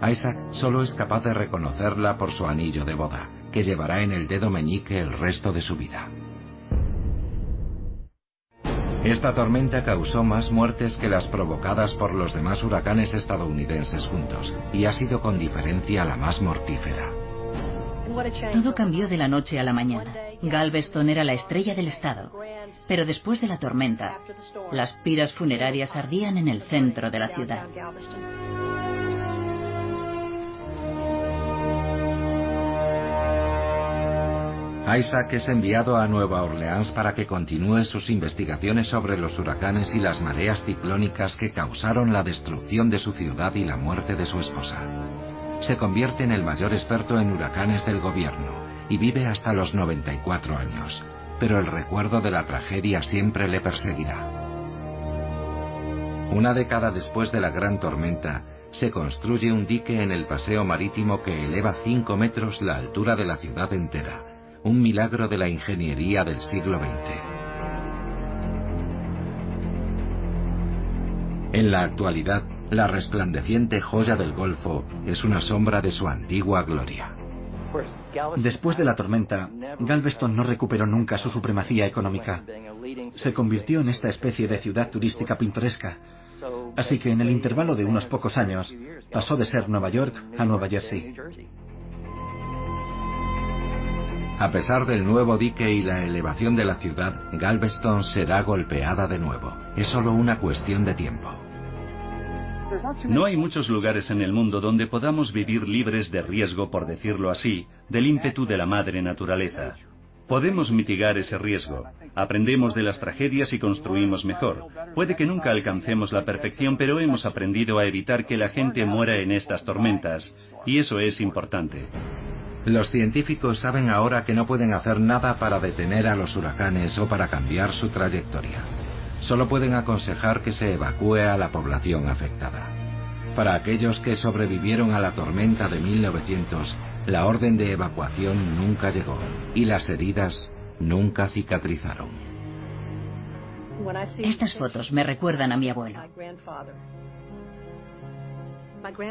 Isaac solo es capaz de reconocerla por su anillo de boda, que llevará en el dedo meñique el resto de su vida. Esta tormenta causó más muertes que las provocadas por los demás huracanes estadounidenses juntos, y ha sido con diferencia la más mortífera. Todo cambió de la noche a la mañana. Galveston era la estrella del estado, pero después de la tormenta, las piras funerarias ardían en el centro de la ciudad. Isaac es enviado a Nueva Orleans para que continúe sus investigaciones sobre los huracanes y las mareas ciclónicas que causaron la destrucción de su ciudad y la muerte de su esposa. Se convierte en el mayor experto en huracanes del gobierno y vive hasta los 94 años, pero el recuerdo de la tragedia siempre le perseguirá. Una década después de la gran tormenta, se construye un dique en el paseo marítimo que eleva 5 metros la altura de la ciudad entera. Un milagro de la ingeniería del siglo XX. En la actualidad, la resplandeciente joya del Golfo es una sombra de su antigua gloria. Después de la tormenta, Galveston no recuperó nunca su supremacía económica. Se convirtió en esta especie de ciudad turística pintoresca. Así que en el intervalo de unos pocos años, pasó de ser Nueva York a Nueva Jersey. A pesar del nuevo dique y la elevación de la ciudad, Galveston será golpeada de nuevo. Es solo una cuestión de tiempo. No hay muchos lugares en el mundo donde podamos vivir libres de riesgo, por decirlo así, del ímpetu de la madre naturaleza. Podemos mitigar ese riesgo. Aprendemos de las tragedias y construimos mejor. Puede que nunca alcancemos la perfección, pero hemos aprendido a evitar que la gente muera en estas tormentas. Y eso es importante. Los científicos saben ahora que no pueden hacer nada para detener a los huracanes o para cambiar su trayectoria. Solo pueden aconsejar que se evacúe a la población afectada. Para aquellos que sobrevivieron a la tormenta de 1900, la orden de evacuación nunca llegó y las heridas nunca cicatrizaron. Estas fotos me recuerdan a mi abuelo.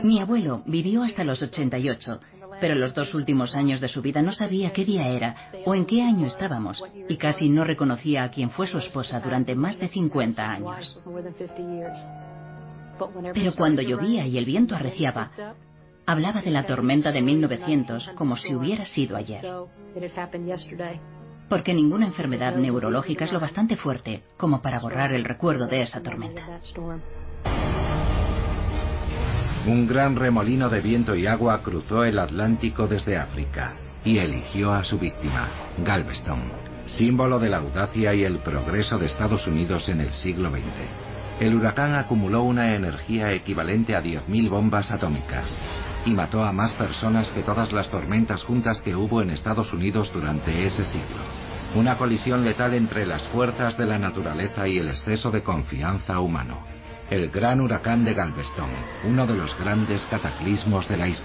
Mi abuelo vivió hasta los 88, pero los 2 últimos años de su vida no sabía qué día era o en qué año estábamos, y casi no reconocía a quien fue su esposa durante más de 50 años. Pero cuando llovía y el viento arreciaba, hablaba de la tormenta de 1900 como si hubiera sido ayer. Porque ninguna enfermedad neurológica es lo bastante fuerte como para borrar el recuerdo de esa tormenta. Un gran remolino de viento y agua cruzó el Atlántico desde África y eligió a su víctima, Galveston, símbolo de la audacia y el progreso de Estados Unidos en el siglo XX. El huracán acumuló una energía equivalente a 10.000 bombas atómicas y mató a más personas que todas las tormentas juntas que hubo en Estados Unidos durante ese siglo. Una colisión letal entre las fuerzas de la naturaleza y el exceso de confianza humano. El gran huracán de Galveston, uno de los grandes cataclismos de la historia.